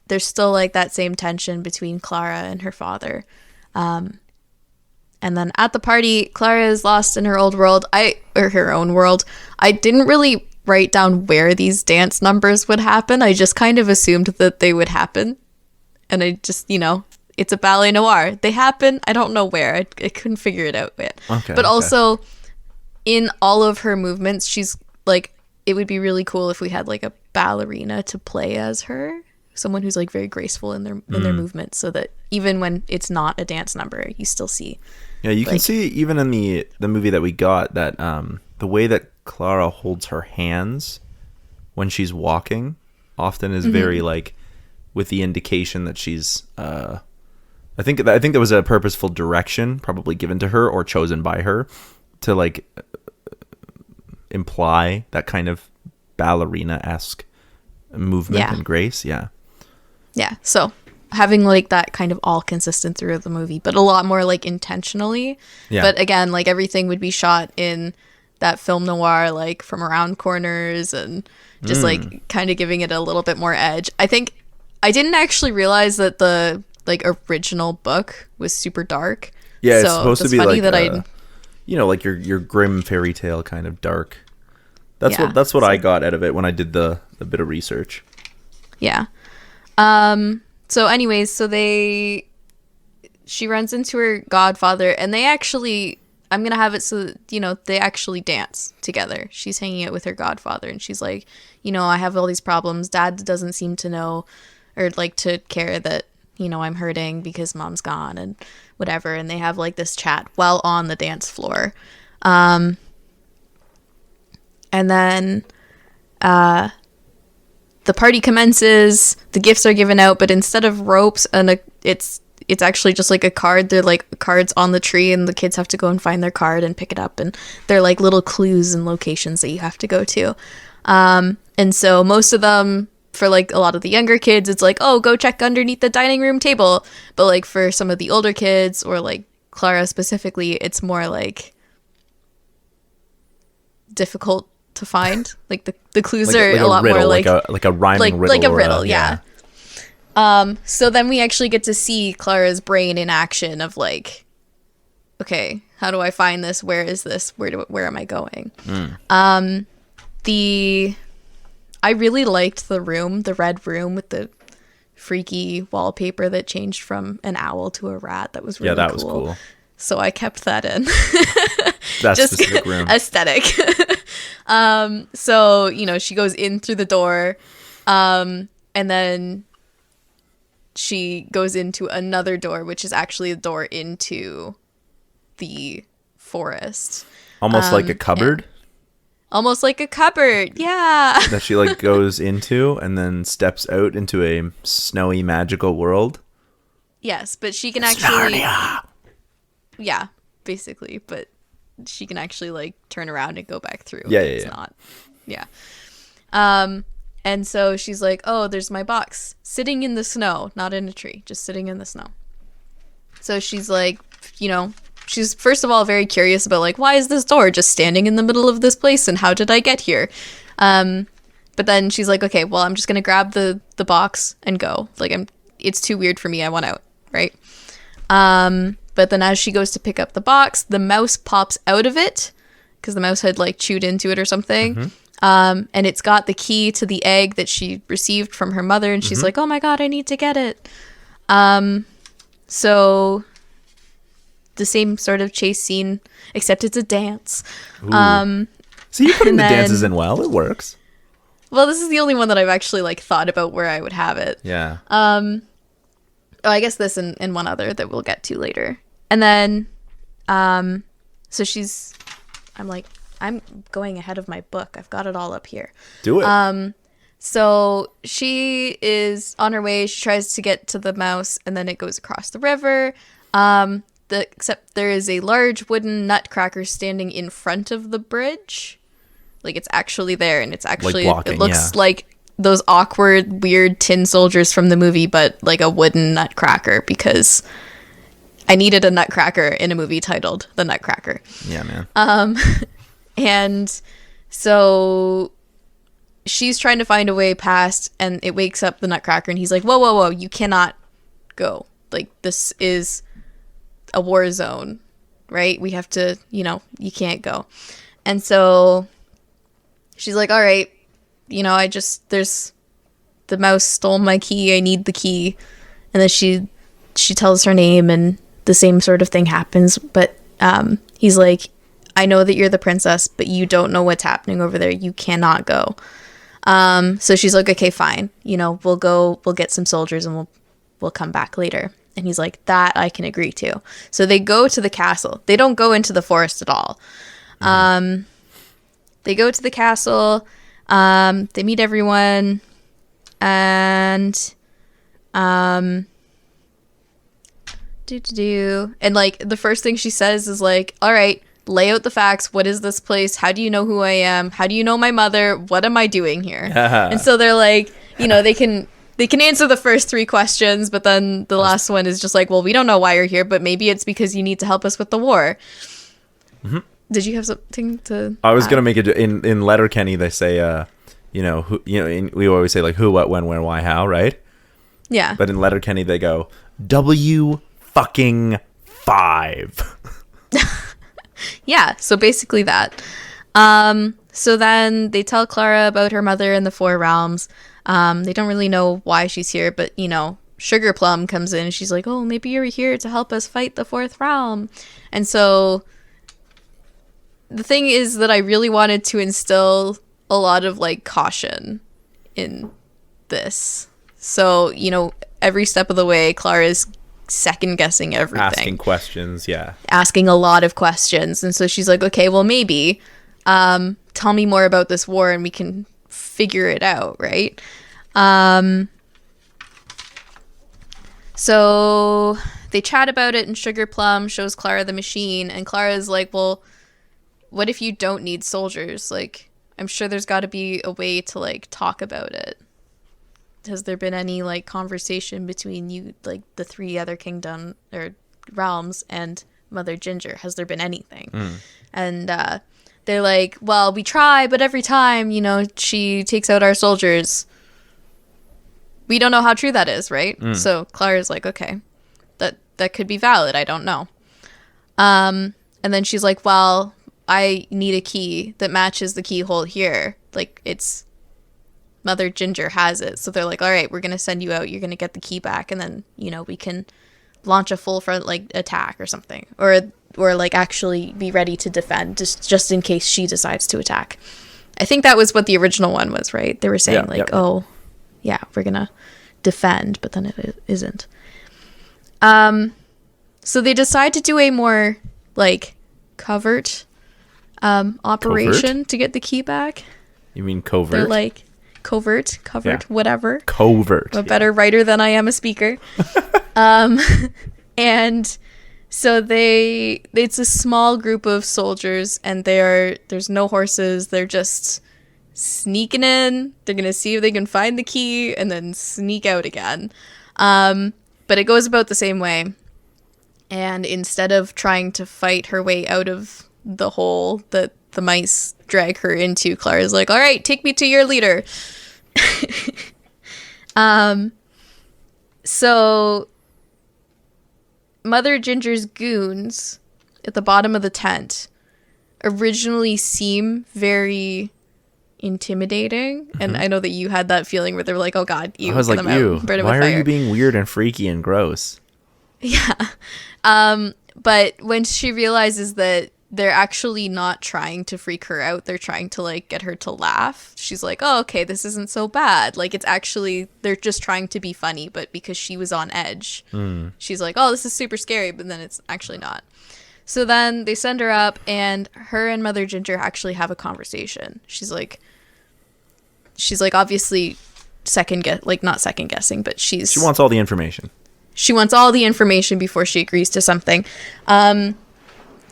there's still like that same tension between Clara and her father. And then at the party, Clara is lost in her old world, or her own world. I didn't really write down where these dance numbers would happen. I just kind of assumed that they would happen. And I just, it's a ballet noir. They happen. I don't know where. I couldn't figure it out yet. Okay, but also, in all of her movements, she's like, it would be really cool if we had like a ballerina to play as her. someone who's like very graceful in their movements, so that even when it's not a dance number, you still see. Yeah, you can see even in the movie that we got that the way that Clara holds her hands when she's walking often is very like with the indication that she's I think there was a purposeful direction probably given to her or chosen by her to like imply that kind of ballerina-esque movement and grace. Yeah, so having like that kind of all consistent throughout the movie, but a lot more like intentionally. But again, like everything would be shot in that film noir, like from around corners and just like kind of giving it a little bit more edge. I think I didn't actually realize that the like original book was super dark. Yeah, so it's supposed to be like that like your grim fairy tale kind of dark. That's what I got out of it when I did the bit of research. Yeah. So anyways, she runs into her godfather, and they actually, I'm going to have it so that, they actually dance together. She's hanging out with her godfather, and she's like, I have all these problems. Dad doesn't seem to know or like to care that, I'm hurting because mom's gone and whatever. And they have like this chat while on the dance floor. And then the party commences, the gifts are given out, but instead of ropes, and it's actually just like a card. They're like cards on the tree, and the kids have to go and find their card and pick it up, and they're like little clues and locations that you have to go to. And so most of them, for like a lot of the younger kids, it's like, oh, go check underneath the dining room table. But like for some of the older kids, or like Clara specifically, it's more like difficult to find. Like the clues are a lot riddle, more like a rhyming riddle, like a riddle, yeah. So then we actually get to see Clara's brain in action of like, okay, how do I find this? Where is this? Where am I going? I really liked the red room with the freaky wallpaper that changed from an owl to a rat. That was really cool. Was cool. So I kept that in. That specific room. Aesthetic. So, she goes in through the door, and then she goes into another door, which is actually a door into the forest. Almost like a cupboard? Almost like a cupboard, yeah. That she like goes into and then steps out into a snowy magical world. Yes, but she can actually... Narnia. Yeah, basically, but she can actually like turn around and go back through. It's not. Yeah. And so she's like, oh, there's my box sitting in the snow, not in a tree, just sitting in the snow. So she's like, she's first of all very curious about like, why is this door just standing in the middle of this place and how did I get here? But then she's like, okay, well, I'm just going to grab the box and go. Like it's too weird for me. I want out. Right. But then as she goes to pick up the box, the mouse pops out of it because the mouse had like chewed into it or something. And it's got the key to the egg that she received from her mother. And she's like, oh my God, I need to get it. So the same sort of chase scene, except it's a dance. So you're putting the dances in well. It works. Well, this is the only one that I've actually like thought about where I would have it. Yeah. I guess this and one other that we'll get to later. And then, so I'm going ahead of my book. I've got it all up here. Do it. So she is on her way. She tries to get to the mouse, and then it goes across the river. Except there is a large wooden nutcracker standing in front of the bridge. Like it's actually there, and it's actually like blocking, it looks like those awkward, weird tin soldiers from the movie, but like a wooden nutcracker, because I needed a nutcracker in a movie titled The Nutcracker. Yeah, man. And so she's trying to find a way past, and it wakes up the nutcracker, and he's like, whoa, you cannot go. Like, this is a war zone, right? We have to, you can't go. And so she's like, all right, there's the mouse stole my key. I need the key. And then she tells her name, and the same sort of thing happens. But he's like, I know that you're the princess, but you don't know what's happening over there. You cannot go. So she's like, okay, fine. We'll get some soldiers and we'll come back later. And he's like, that I can agree to. So they go to the castle. They don't go into the forest at all. They go to the castle. They meet everyone. And and like the first thing she says is like, all right, lay out the facts. What is this place? How do you know who I am? How do you know my mother? What am I doing here? And so they're like, they can answer the first 3 questions, but then the last one is just like, well, we don't know why you're here, but maybe it's because you need to help us with the war. Did you have something to I was going to make it in Letterkenny. They say, we always say like who, what, when, where, why, how, right? Yeah. But in Letterkenny, they go, W-fucking-5. Yeah, so basically that. So then they tell Clara about her mother in the 4 realms. They don't really know why she's here, but, Sugar Plum comes in and she's like, oh, maybe you're here to help us fight the 4th realm. And so the thing is that I really wanted to instill a lot of, like, caution in this. So, every step of the way, Clara's second-guessing everything. Asking questions, yeah. Asking a lot of questions. And so she's like, okay, well, maybe tell me more about this war and we can figure it out, right? So they chat about it and Sugar Plum shows Clara the machine and Clara's like, well, what if you don't need soldiers? Like, I'm sure there's got to be a way to, like, talk about it. Has there been any, like, conversation between you, like, the 3 other kingdom or realms and Mother Ginger? Has there been anything? And they're like, well, we try, but every time, she takes out our soldiers, we don't know how true that is, right? So Clara's like, okay, that could be valid. I don't know. And then she's like, well, I need a key that matches the keyhole here. Like, it's Mother Ginger has it. So they're like, all right, we're going to send you out. You're going to get the key back. And then, we can launch a full front, like, attack or something. Or like, actually be ready to defend just in case she decides to attack. I think that was what the original one was, right? They were saying, oh, yeah, we're going to defend. But then it isn't. So they decide to do a more, like, covert operation to get the key back. You mean covert? They're like covert, whatever. Covert. I'm a better writer than I am a speaker. And so it's a small group of soldiers and there's no horses. They're just sneaking in. They're going to see if they can find the key and then sneak out again. But it goes about the same way. And instead of trying to fight her way out of the hole that the mice drag her into, Clara's like, all right, take me to your leader. So Mother Ginger's goons at the bottom of the tent originally seem very intimidating, and I know that you had that feeling where they were like, oh god, I was like, ew, why are you being weird and freaky and gross? Yeah. But when she realizes that they're actually not trying to freak her out, they're trying to, like, get her to laugh, she's like, oh, okay, this isn't so bad. Like, it's actually, they're just trying to be funny, but because she was on edge, she's like, oh, this is super scary, but then it's actually not. So then they send her up, and her and Mother Ginger actually have a conversation. She's like obviously not second guessing, but she wants all the information. She wants all the information before she agrees to something.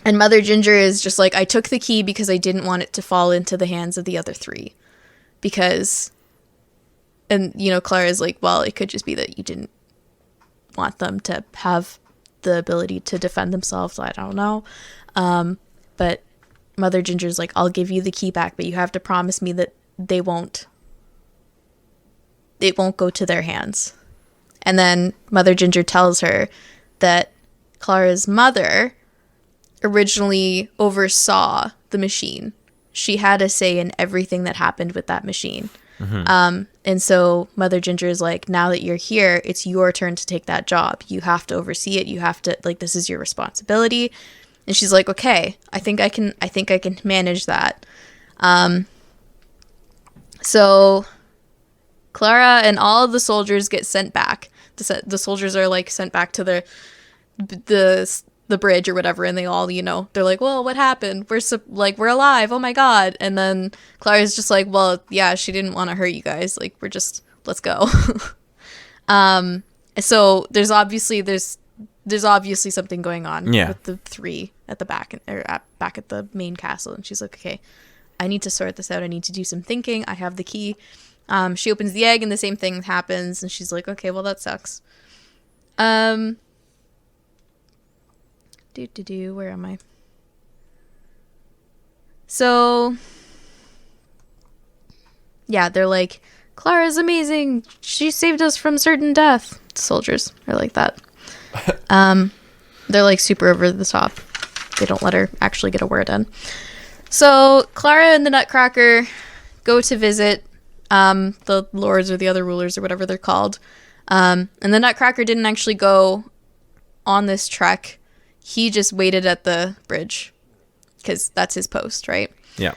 And Mother Ginger is just like, I took the key because I didn't want it to fall into the hands of the other 3. Because, and, Clara's like, well, it could just be that you didn't want them to have the ability to defend themselves. I don't know. But Mother Ginger's like, I'll give you the key back, but you have to promise me that it won't go to their hands. And then Mother Ginger tells her that Clara's mother originally oversaw the machine. She had a say in everything that happened with that machine. And so Mother Ginger is like, now that you're here, it's your turn to take that job. You have to oversee it. You have to, like, this is your responsibility. And she's like, okay, I think I can manage that. So Clara and all of the soldiers get sent back. The soldiers are like sent back to the bridge or whatever, and they all, you know, they're like, well, what happened? We're alive. Oh my God. And then Clara's just like, well, yeah, she didn't want to hurt you guys. Like, let's go. So there's obviously something going on with the three at the back back at the main castle. And she's like, okay, I need to sort this out. I need to do some thinking. I have the key. She opens the egg and the same thing happens. And she's like, okay, well, that sucks. Where am I? So, yeah, they're like, Clara's amazing. She saved us from certain death. Soldiers are like that. They're like super over the top. They don't let her actually get a word in. So Clara and the Nutcracker go to visit the lords or the other rulers or whatever they're called. And the Nutcracker didn't actually go on this trek. He just waited at the bridge because that's his post, right? Yeah.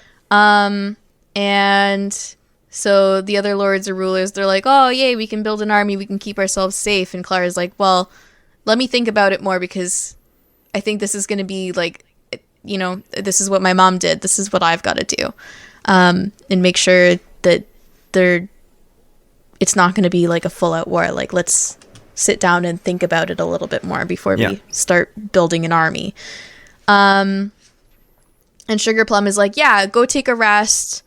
And so the other lords or rulers, they're like, oh, yay, we can build an army. We can keep ourselves safe. And Clara's like, well, let me think about it more because I think this is going to be like, you know, this is what my mom did. This is what I've got to do. And make sure that it's not going to be like a full out war. Like, let's sit down and think about it a little bit more before we start building an army. And Sugar Plum is like, yeah, go take a rest.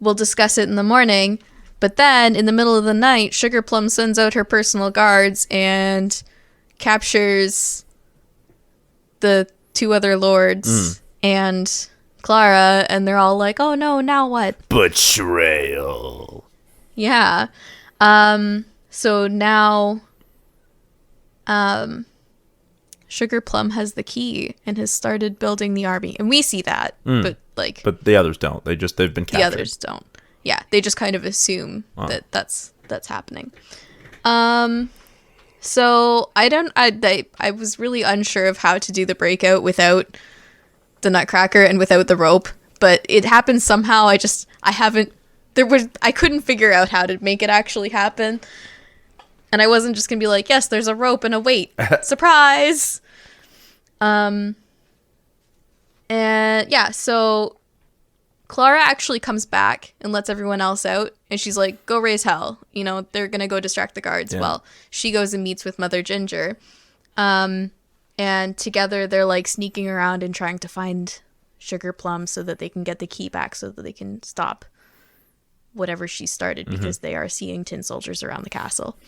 We'll discuss it in the morning. But then in the middle of the night, Sugar Plum sends out her personal guards and captures the two other lords and Clara, and they're all like, oh no, now what? Betrayal. Yeah. So now Sugar Plum has the key and has started building the army. And we see that, but the others don't. They've been captured. The others don't. Yeah, they just kind of assume that that's happening. So I was really unsure of how to do the breakout without the Nutcracker and without the rope, but it happened somehow. I couldn't figure out how to make it actually happen. And I wasn't just gonna be like, yes, there's a rope and a weight. Surprise! And yeah, so Clara actually comes back and lets everyone else out. And she's like, go raise hell. You know, they're gonna go distract the guards. Yeah. Well, she goes and meets with Mother Ginger. And together they're like sneaking around and trying to find Sugar Plum so that they can get the key back so that they can stop whatever she started, because they are seeing tin soldiers around the castle.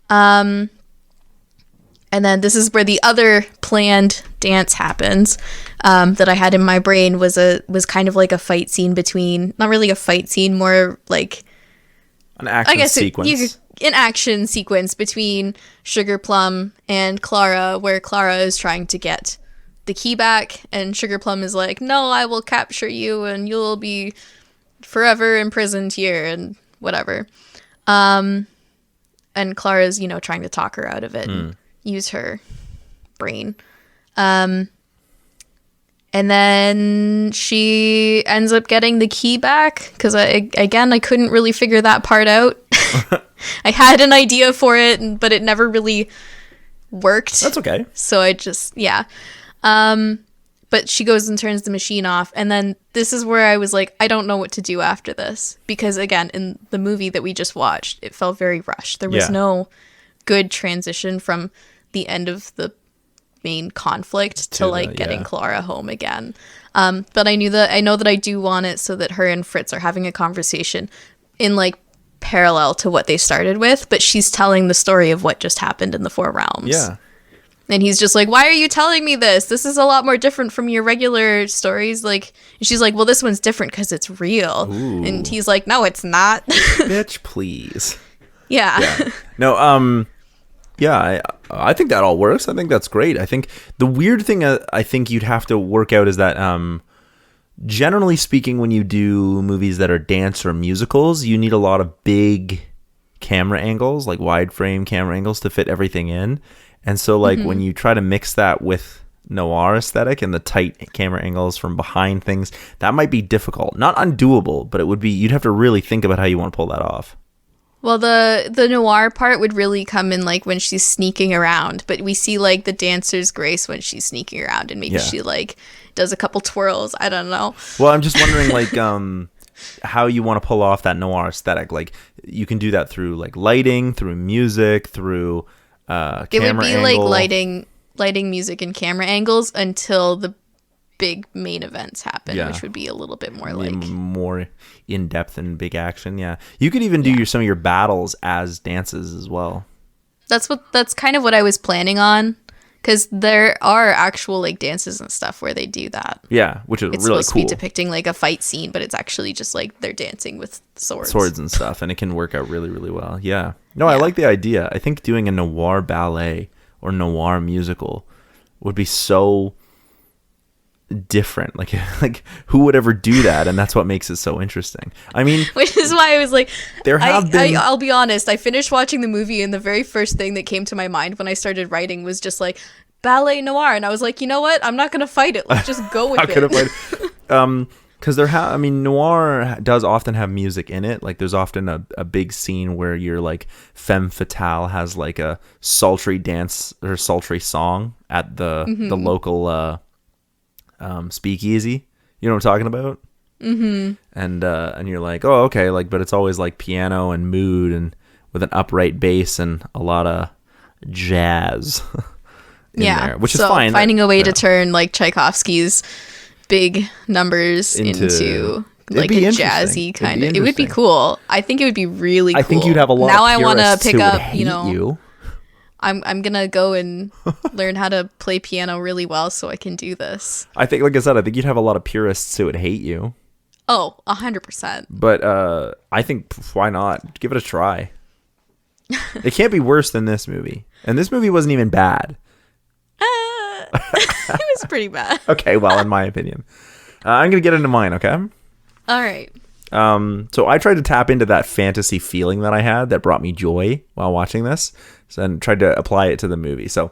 And then this is where the other planned dance happens, that I had in my brain was kind of like a fight scene between, not really a fight scene, more like an action sequence. An action sequence between Sugar Plum and Clara, where Clara is trying to get the key back, and Sugar Plum is like, no, I will capture you and you'll be forever imprisoned here and whatever. And Clara's, you know, trying to talk her out of it and use her brain. And then she ends up getting the key back because I couldn't really figure that part out. I had an idea for it, but it never really worked. That's okay. So I just, yeah. But she goes and turns the machine off. And then this is where I was like, I don't know what to do after this. Because again, in the movie that we just watched, it felt very rushed. There was no good transition from the end of the main conflict to like getting Clara home again. But I know that I do want it so that her and Fritz are having a conversation in like parallel to what they started with, but she's telling the story of what just happened in the Four Realms. Yeah. And he's just like, why are you telling me this? This is a lot more different from your regular stories. Like, and she's like, well, this one's different because it's real. Ooh. And he's like, no, it's not. Bitch, please. Yeah. No, yeah, I think that all works. I think that's great. I think the weird thing I think you'd have to work out is that generally speaking, when you do movies that are dance or musicals, you need a lot of big camera angles, like wide frame camera angles to fit everything in. And so like when you try to mix that with noir aesthetic and the tight camera angles from behind things, that might be difficult. Not undoable, but you'd have to really think about how you want to pull that off. Well, the noir part would really come in like when she's sneaking around, but we see like the dancer's grace when she's sneaking around, and maybe she like does a couple twirls. I don't know. Well, I'm just wondering like how you want to pull off that noir aesthetic. Like you can do that through like lighting, through music, through camera It would be angle. like lighting, music, and camera angles until the big main events happen, which would be a little bit more like more in depth and big action. Yeah, you could even do some of your battles as dances as well. That's kind of what I was planning on, because there are actual like dances and stuff where they do that. Yeah, which is it's really supposed cool. to be depicting like a fight scene, but it's actually just like they're dancing with swords and stuff, and it can work out really, really well. Yeah, no, I like the idea. I think doing a noir ballet or noir musical would be so different. Like who would ever do that? And that's what makes it so interesting. I mean, which is why I was like, I'll be honest, I finished watching the movie and the very first thing that came to my mind when I started writing was just like ballet noir, and I was like, you know what, I'm not gonna fight it, let's just go with it. Because noir does often have music in it. Like there's often a big scene where your like femme fatale has like a sultry dance or sultry song at the local speakeasy. You know what I'm talking about? Mm-hmm. And you're like, oh, okay, like, but it's always like piano and mood and with an upright bass and a lot of jazz in there, which is fine. Finding a way to turn like Tchaikovsky's big numbers into like a jazzy kind of, it would be cool. I think it would be really cool. I think you'd have a lot now of I want to pick who up, would hate you. I'm gonna go and learn how to play piano really well so I can do this. I think, like I said, I think you'd have a lot of purists who would hate you. Oh, 100%. But I think why not? Give it a try. It can't be worse than this movie. And this movie wasn't even bad. It was pretty bad. Okay, well, in my opinion. I'm going to get into mine, okay? All right. So I tried to tap into that fantasy feeling that I had that brought me joy while watching this, and tried to apply it to the movie. So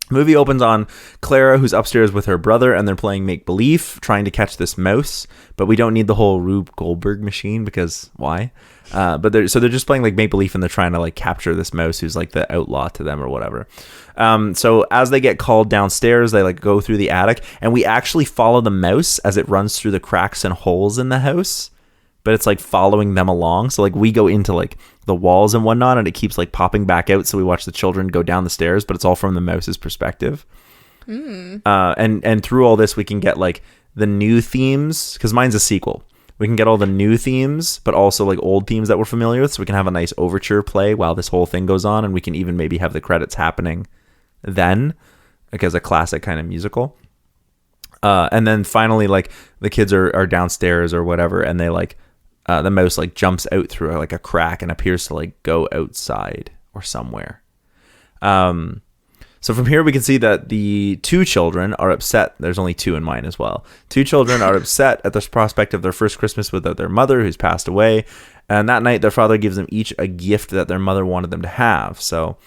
the movie opens on Clara, who's upstairs with her brother, and they're playing make-believe, trying to catch this mouse. But we don't need the whole Rube Goldberg machine, because why? But they're just playing like make-believe, and they're trying to like capture this mouse who's like the outlaw to them or whatever. So as they get called downstairs, they like go through the attic, and we actually follow the mouse as it runs through the cracks and holes in the house. But it's like following them along. So like we go into like the walls and whatnot, and it keeps like popping back out. So we watch the children go down the stairs, but it's all from the mouse's perspective. And through all this, we can get like the new themes, because mine's a sequel. We can get all the new themes, but also like old themes that we're familiar with. So we can have a nice overture play while this whole thing goes on. And we can even maybe have the credits happening then, like as a classic kind of musical. And then finally, like the kids are downstairs or whatever, and they like, the mouse like jumps out through like a crack and appears to like go outside or somewhere. So from here we can see that the two children are upset. There's only two in mine as well. Two children are upset at the prospect of their first Christmas without their mother, who's passed away. And that night their father gives them each a gift that their mother wanted them to have. So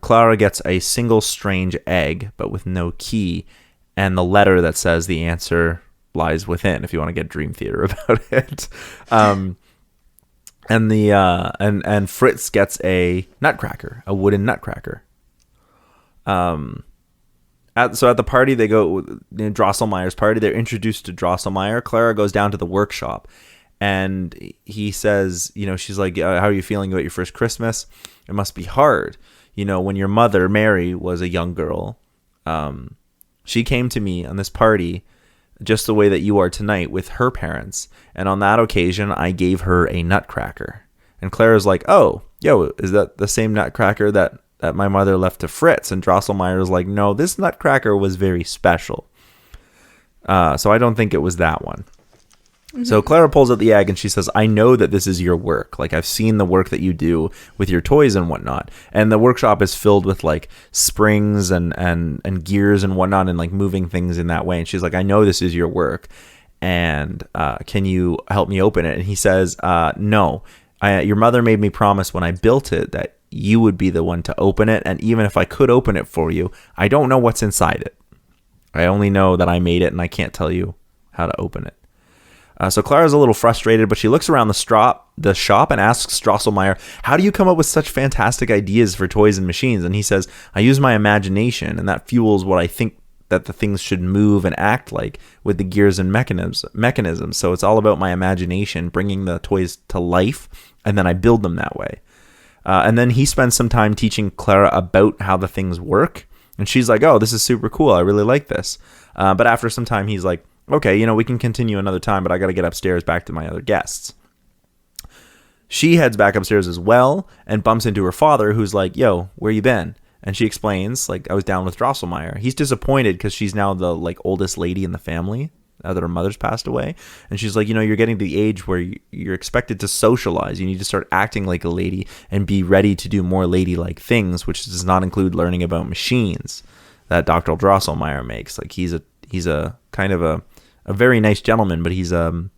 Clara gets a single strange egg, but with no key, and the letter that says the answer lies within, if you want to get Dream Theater about it. And Fritz gets a nutcracker, a wooden nutcracker. At the party, they go in Drosselmeyer's party. They're introduced to Drosselmeyer. Clara goes down to the workshop, and he says, she's like, how are you feeling about your first Christmas? It must be hard. When your mother, Mary, was a young girl, she came to me on this party just the way that you are tonight with her parents. And on that occasion, I gave her a nutcracker. And Clara's like, oh, yo, is that the same nutcracker that my mother left to Fritz? And Drosselmeyer's like, no, this nutcracker was very special. So I don't think it was that one. Mm-hmm. So Clara pulls out the egg and she says, I know that this is your work. Like, I've seen the work that you do with your toys and whatnot. And the workshop is filled with like springs and gears and whatnot, and like moving things in that way. And she's like, I know this is your work. And can you help me open it? And he says, no. Your mother made me promise when I built it that you would be the one to open it. And even if I could open it for you, I don't know what's inside it. I only know that I made it, and I can't tell you how to open it. So Clara's a little frustrated, but she looks around the shop and asks Drosselmeyer, how do you come up with such fantastic ideas for toys and machines? And he says, I use my imagination, and that fuels what I think that the things should move and act like with the gears and mechanisms. So it's all about my imagination, bringing the toys to life, and then I build them that way. And then he spends some time teaching Clara about how the things work. And she's like, oh, this is super cool. I really like this. But after some time, he's like, okay, we can continue another time, but I got to get upstairs back to my other guests. She heads back upstairs as well and bumps into her father, who's like, yo, where you been? And she explains, like, I was down with Drosselmeyer. He's disappointed because she's now the, like, oldest lady in the family, now that her mother's passed away. And she's like, you're getting to the age where you're expected to socialize. You need to start acting like a lady and be ready to do more ladylike things, which does not include learning about machines that Dr. Drosselmeyer makes. Like, he's a kind of a very nice gentleman, but he's a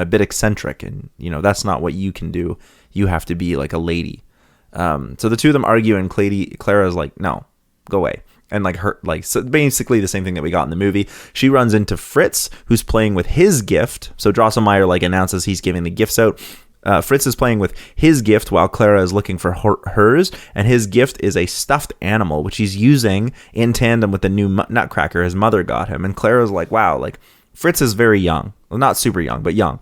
bit eccentric, and that's not what you can do. You have to be like a lady. So the two of them argue, and Clara's like, no, go away. And so basically the same thing that we got in the movie. She runs into Fritz, who's playing with his gift. So Drosselmeyer announces he's giving the gifts out. Fritz is playing with his gift while Clara is looking for hers, and his gift is a stuffed animal, which he's using in tandem with the new Nutcracker his mother got him. And Clara's like, wow, Fritz is very young. Well, not super young, but young.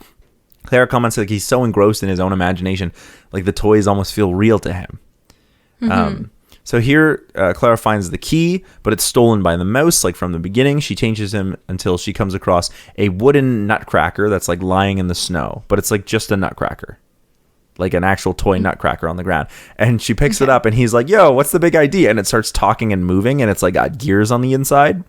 Clara comments he's so engrossed in his own imagination, the toys almost feel real to him. Mm-hmm. So here, Clara finds the key, but it's stolen by the mouse, from the beginning. She changes him until she comes across a wooden nutcracker that's lying in the snow, but it's just a nutcracker, an actual toy nutcracker on the ground. And she picks it up, and he's like, yo, what's the big idea? And it starts talking and moving, and it's got gears on the inside.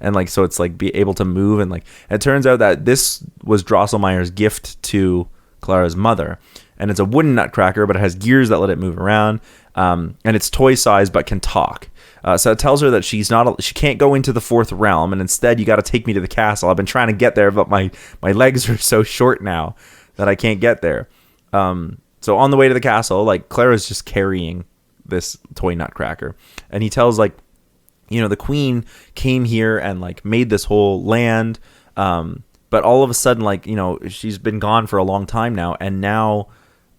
And so it's be able to move, and it turns out that this was Drosselmeyer's gift to Clara's mother, and it's a wooden nutcracker, but it has gears that let it move around, and it's toy size but can talk. So it tells her that she can't go into the fourth realm, and instead you got to take me to the castle. I've been trying to get there, but my legs are so short now that I can't get there. So on the way to the castle, Clara's just carrying this toy nutcracker, and he tells the queen came here and made this whole land, but all of a sudden she's been gone for a long time now, and now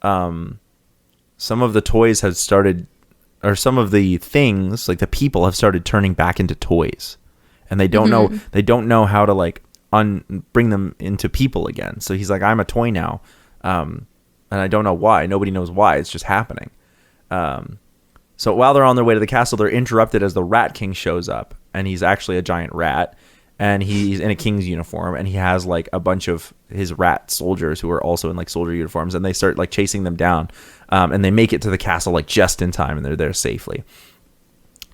some of the toys have started, or some of the things the people have started turning back into toys, and they don't know how to bring them into people again. So he's like, I'm a toy now, and I don't know why. Nobody knows why. It's just happening. So while they're on their way to the castle, they're interrupted as the Rat King shows up, and he's actually a giant rat, and he's in a king's uniform, and he has a bunch of his rat soldiers who are also in soldier uniforms, and they start chasing them down, and they make it to the castle just in time, and they're there safely.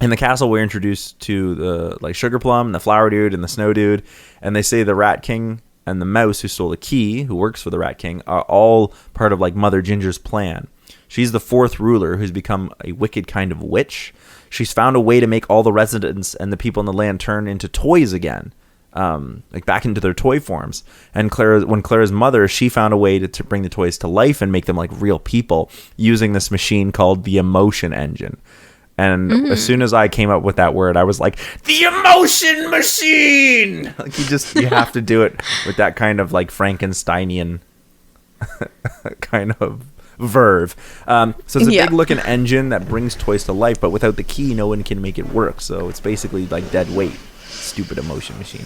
In the castle, we're introduced to the Sugar Plum, the Flower Dude, and the Snow Dude, and they say the Rat King and the mouse who stole the key, who works for the Rat King, are all part of Mother Ginger's plan. She's the fourth ruler who's become a wicked kind of witch. She's found a way to make all the residents and the people in the land turn into toys again, back into their toy forms. And when Clara's mother, she found a way to bring the toys to life and make them real people using this machine called the emotion engine. And as soon as I came up with that word, I was like, the emotion machine! You have to do it with that kind of Frankensteinian kind of verve. So it's a big looking engine that brings toys to life, but without the key, no one can make it work. So it's basically dead weight. Stupid emotion machine.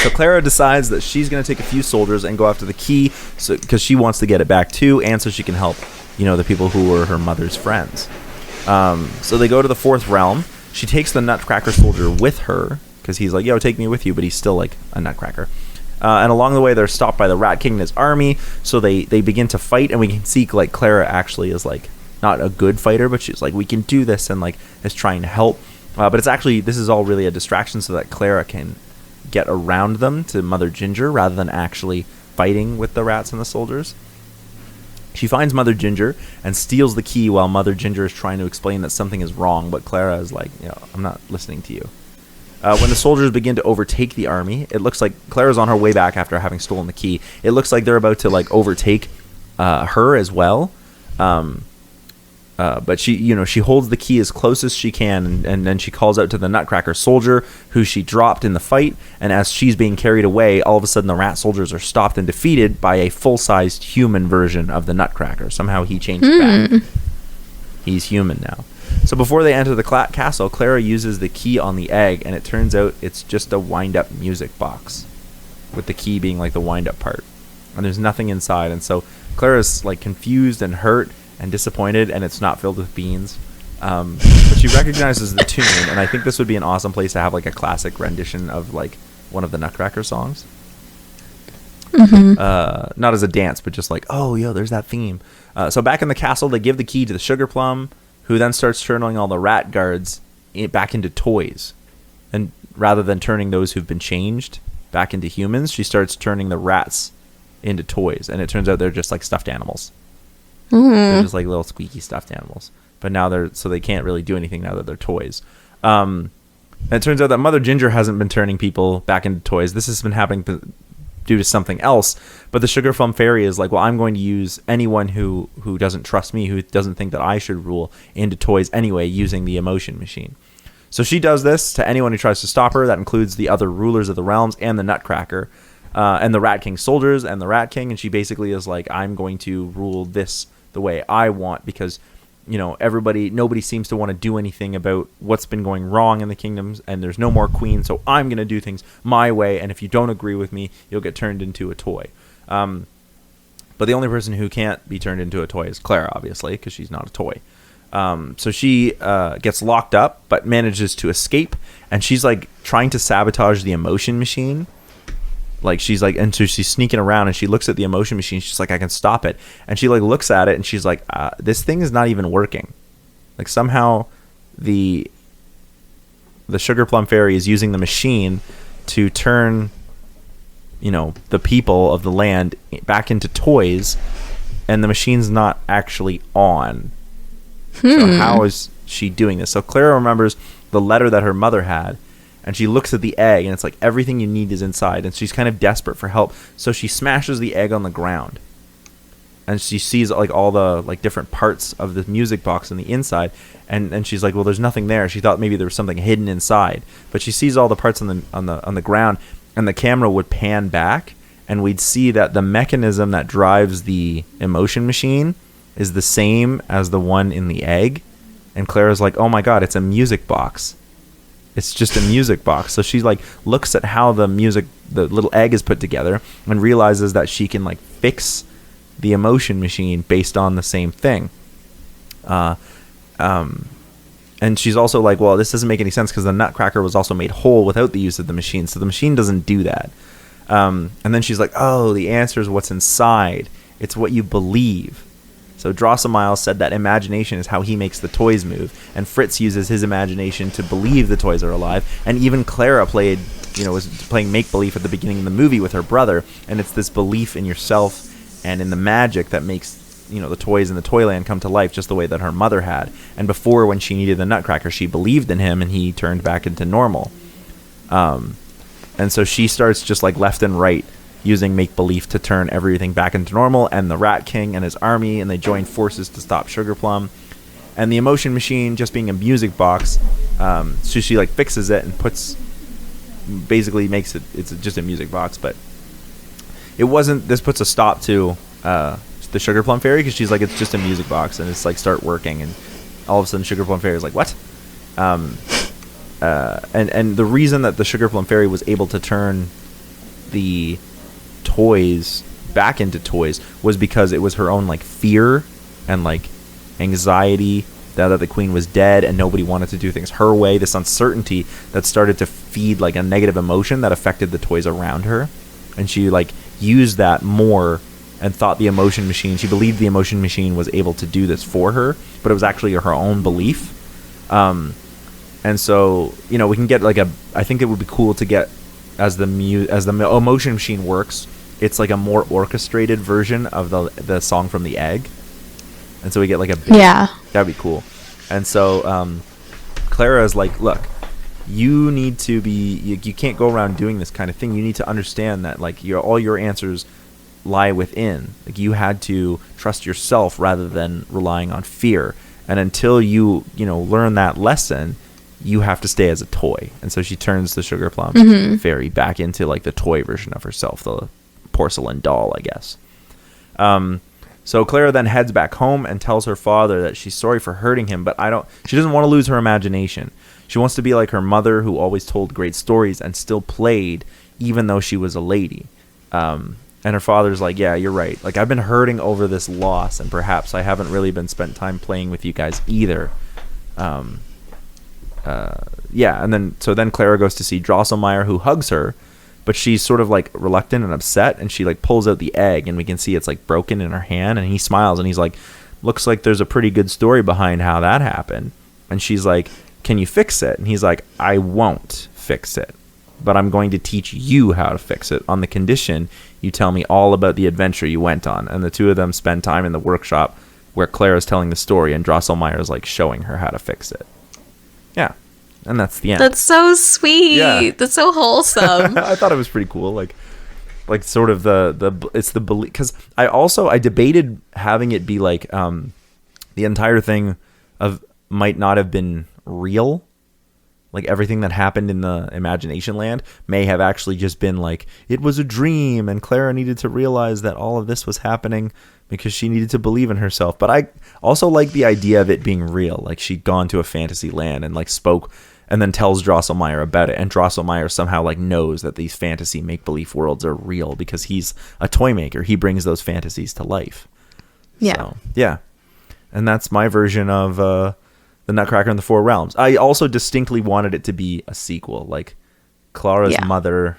So Clara decides that she's going to take a few soldiers and go after the key, because she wants to get it back too, and so she can help, the people who were her mother's friends. So they go to the fourth realm. She takes the Nutcracker soldier with her, because he's like, yo, take me with you, but he's still a Nutcracker. And along the way, they're stopped by the Rat King and his army, so they begin to fight, and we can see Clara actually is not a good fighter, but she's we can do this, and is trying to help. But it's actually, this is all really a distraction so that Clara can get around them to Mother Ginger rather than actually fighting with the rats and the soldiers. She finds Mother Ginger and steals the key while Mother Ginger is trying to explain that something is wrong, but Clara is I'm not listening to you. When the soldiers begin to overtake the army, it looks like Clara's on her way back after having stolen the key. It looks like they're about to overtake her as well. But she holds the key as close as she can, and then she calls out to the Nutcracker soldier, who she dropped in the fight. And as she's being carried away, all of a sudden the rat soldiers are stopped and defeated by a full-sized human version of the Nutcracker. Somehow he changed back. He's human now. So before they enter the castle, Clara uses the key on the egg, and it turns out it's just a wind-up music box, with the key being like the wind-up part. And there's nothing inside, and so Clara's like confused and hurt and disappointed, and it's not filled with beans. But she recognizes the tune, and I think this would be an awesome place to have like a classic rendition of like one of the Nutcracker songs. Not as a dance, but just like, oh, yo, there's that theme. So back in the castle, they give the key to the Sugar Plum, who then starts turning all the rat guards back into toys. And rather than turning those who've been changed back into humans, she starts turning the rats into toys. And it turns out they're just like stuffed animals. They're just like little squeaky stuffed animals. But now they can't really do anything now that they're toys. And it turns out that Mother Ginger hasn't been turning people back into toys. This has been happening due to something else. But the Sugar Plum Fairy is like, well, I'm going to use anyone who doesn't trust me, who doesn't think that I should rule, into toys anyway, using the emotion machine. So she does this to anyone who tries to stop her. That includes the other rulers of the realms and the Nutcracker, and the Rat King soldiers and the Rat King. And she basically is like, I'm going to rule this the way I want, because nobody seems to want to do anything about what's been going wrong in the kingdoms, and there's no more queen, so I'm going to do things my way, and if you don't agree with me, you'll get turned into a toy. But the only person who can't be turned into a toy is Clara, obviously, because she's not a toy. So she gets locked up, but manages to escape, and she's like trying to sabotage the emotion machine. Like she's like, and so she's sneaking around, and she looks at the emotion machine. She's like, I can stop it. And she like looks at it, and she's like, this thing is not even working. Like somehow the Sugar Plum Fairy is using the machine to turn, the people of the land back into toys, and the machine's not actually on. So how is she doing this? So Clara remembers the letter that her mother had, and she looks at the egg, and it's like everything you need is inside, and she's kind of desperate for help. So she smashes the egg on the ground, and she sees like all the like different parts of the music box on the inside, and she's like, well, there's nothing there. She thought maybe there was something hidden inside, but she sees all the parts on the ground, and the camera would pan back, and we'd see that the mechanism that drives the emotion machine is the same as the one in the egg. And Clara's like, oh my god, it's a music box. It's just a music box. So she like looks at how the little egg is put together, and realizes that she can like fix the emotion machine based on the same thing. And she's also like, well, this doesn't make any sense, because the Nutcracker was also made whole without the use of the machine. So the machine doesn't do that. And then she's like, oh, the answer is what's inside. It's what you believe. So Drosselmeyer said that imagination is how he makes the toys move, and Fritz uses his imagination to believe the toys are alive. And even Clara was playing make-believe at the beginning of the movie with her brother, and it's this belief in yourself and in the magic that makes the toys in the Toyland come to life, just the way that her mother had. And before, when she needed the Nutcracker, she believed in him, and he turned back into normal. And so she starts just like left and right using make-belief to turn everything back into normal, and the Rat King and his army, and they join forces to stop Sugar Plum. And the emotion machine just being a music box, so she like fixes it and makes it's just a music box. But it wasn't, this puts a stop to the Sugar Plum Fairy, because she's like, it's just a music box, and it's like, start working, and all of a sudden Sugar Plum Fairy is like, what? And the reason that the Sugar Plum Fairy was able to turn the toys back into toys was because it was her own like fear and like anxiety that the queen was dead and nobody wanted to do things her way, this uncertainty that started to feed like a negative emotion that affected the toys around her. And she like used that more and thought the emotion machine, she believed the emotion machine was able to do this for her, but it was actually her own belief. And so, we can get like I think it would be cool to get, as the emotion machine works, it's like a more orchestrated version of the song from the egg. And so we get like that'd be cool. And so Clara's like, look, you need to be, you can't go around doing this kind of thing. You need to understand that like all your answers lie within. Like you had to trust yourself rather than relying on fear. And until you learn that lesson, you have to stay as a toy. And so she turns the Sugar Plum fairy back into like the toy version of herself, the porcelain doll, I guess. So Clara then heads back home and tells her father that she's sorry for hurting him, but she doesn't want to lose her imagination. She wants to be like her mother, who always told great stories and still played, even though she was a lady. And her father's like, yeah, you're right. Like, I've been hurting over this loss, and perhaps I haven't really been spent time playing with you guys either. And then Clara goes to see Drosselmeyer, who hugs her, but she's sort of like reluctant and upset, and she like pulls out the egg, and we can see it's like broken in her hand, and he smiles and he's like, looks like there's a pretty good story behind how that happened. And she's like, can you fix it? And he's like, I won't fix it, but I'm going to teach you how to fix it on the condition you tell me all about the adventure you went on. And the two of them spend time in the workshop where Clara's telling the story and Drosselmeyer's like showing her how to fix it. Yeah. And that's the end. That's so sweet. Yeah. That's so wholesome. I thought it was pretty cool. Like sort of it's the belief, because I debated having it be like the entire thing might not have been real. Like everything that happened in the imagination land may have actually just been like, it was a dream and Clara needed to realize that all of this was happening because she needed to believe in herself. But I also like the idea of it being real. Like she'd gone to a fantasy land and like spoke and then tells Drosselmeyer about it. And Drosselmeyer somehow like knows that these fantasy make-believe worlds are real because he's a toy maker. He brings those fantasies to life. Yeah. So, yeah. And that's my version of The Nutcracker and the Four Realms. I also distinctly wanted it to be a sequel. Like Clara's mother,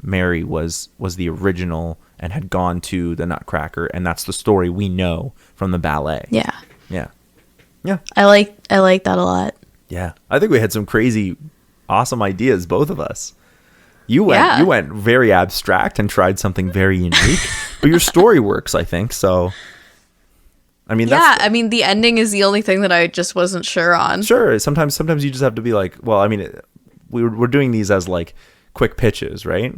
Mary, was the original and had gone to the Nutcracker, and that's the story we know from the ballet. Yeah. Yeah. Yeah. I like that a lot. Yeah. I think we had some crazy, awesome ideas, both of us. You went very abstract and tried something very unique, but your story works, I think. So, I mean, the ending is the only thing that I just wasn't sure on. Sure. Sometimes you just have to be like, well, I mean, we're doing these as like quick pitches, right?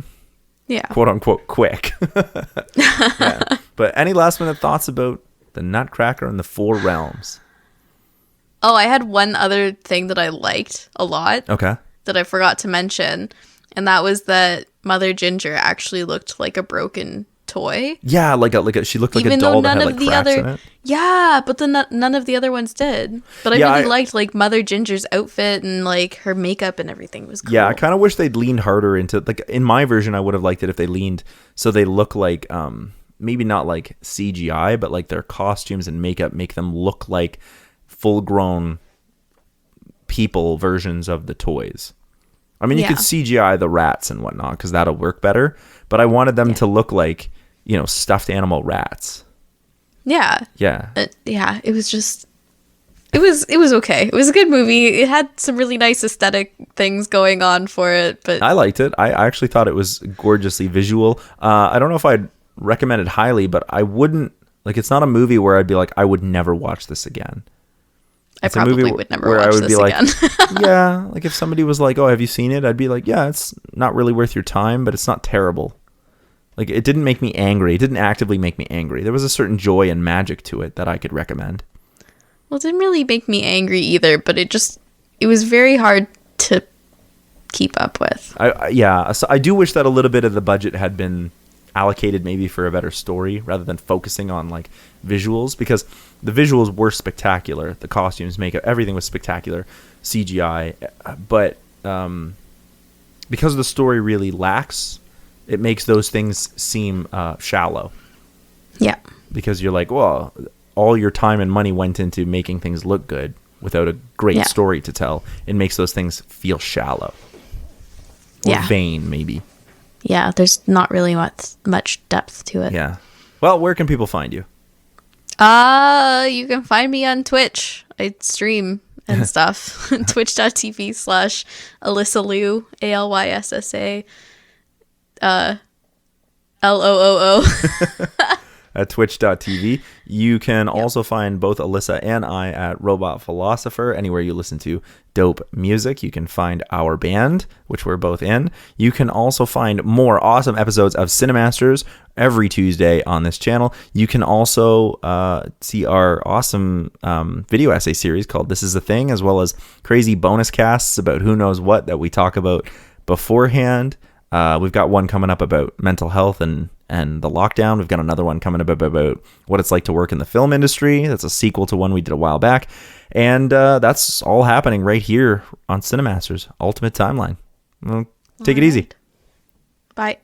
Yeah. Quote unquote quick. Yeah. But any last minute thoughts about the Nutcracker and the Four Realms? Oh, I had one other thing that I liked a lot. Okay. That I forgot to mention, and that was that Mother Ginger actually looked like a broken toy. Yeah, she looked like a doll that had like cracks in it. Yeah, but then none of the other ones did. But I really liked like Mother Ginger's outfit and like her makeup and everything was cool. Yeah, I kind of wish they'd leaned harder into, like, in my version I would have liked it if they leaned so they look like maybe not like CGI, but like their costumes and makeup make them look like full-grown people versions of the toys. I mean, you could CGI the rats and whatnot because that'll work better, but I wanted them to look like, stuffed animal rats. Yeah. Yeah. It was just, it was okay. It was a good movie. It had some really nice aesthetic things going on for it, but I liked it. I actually thought it was gorgeously visual. I don't know if I'd recommend it highly, but I wouldn't, like, it's not a movie where I'd be like, I would never watch this again. It's I probably would never watch this again. Yeah, like if somebody was like, oh, have you seen it? I'd be like, yeah, it's not really worth your time, but it's not terrible. Like, it didn't make me angry. It didn't actively make me angry. There was a certain joy and magic to it that I could recommend. Well, it didn't really make me angry either, but it was very hard to keep up with. So I do wish that a little bit of the budget had been allocated maybe for a better story rather than focusing on like visuals, because the visuals were spectacular. The costumes, makeup, everything was spectacular. CGI, but because the story really lacks, it makes those things seem shallow. Yeah. Because you're like, well, all your time and money went into making things look good without a great story to tell. It makes those things feel shallow. Or vain, maybe. Yeah, there's not really much depth to it. Yeah. Well, where can people find you? You can find me on Twitch. I stream and stuff. Twitch.tv/Alyssa Lou, ALYSSA LOOO. at twitch.tv. You can also find both Alyssa and I at Robot Philosopher. Anywhere you listen to dope music, you can find our band, which we're both in. You can also find more awesome episodes of CineCasters every Tuesday on this channel. You can also see our awesome video essay series called This Is the Thing, as well as crazy bonus casts about who knows what that we talk about beforehand. We've got one coming up about mental health and the lockdown. We've got another one coming up about what it's like to work in the film industry. That's a sequel to one we did a while back. And that's all happening right here on CineCasters Ultimate Timeline. Well, take it easy. Bye.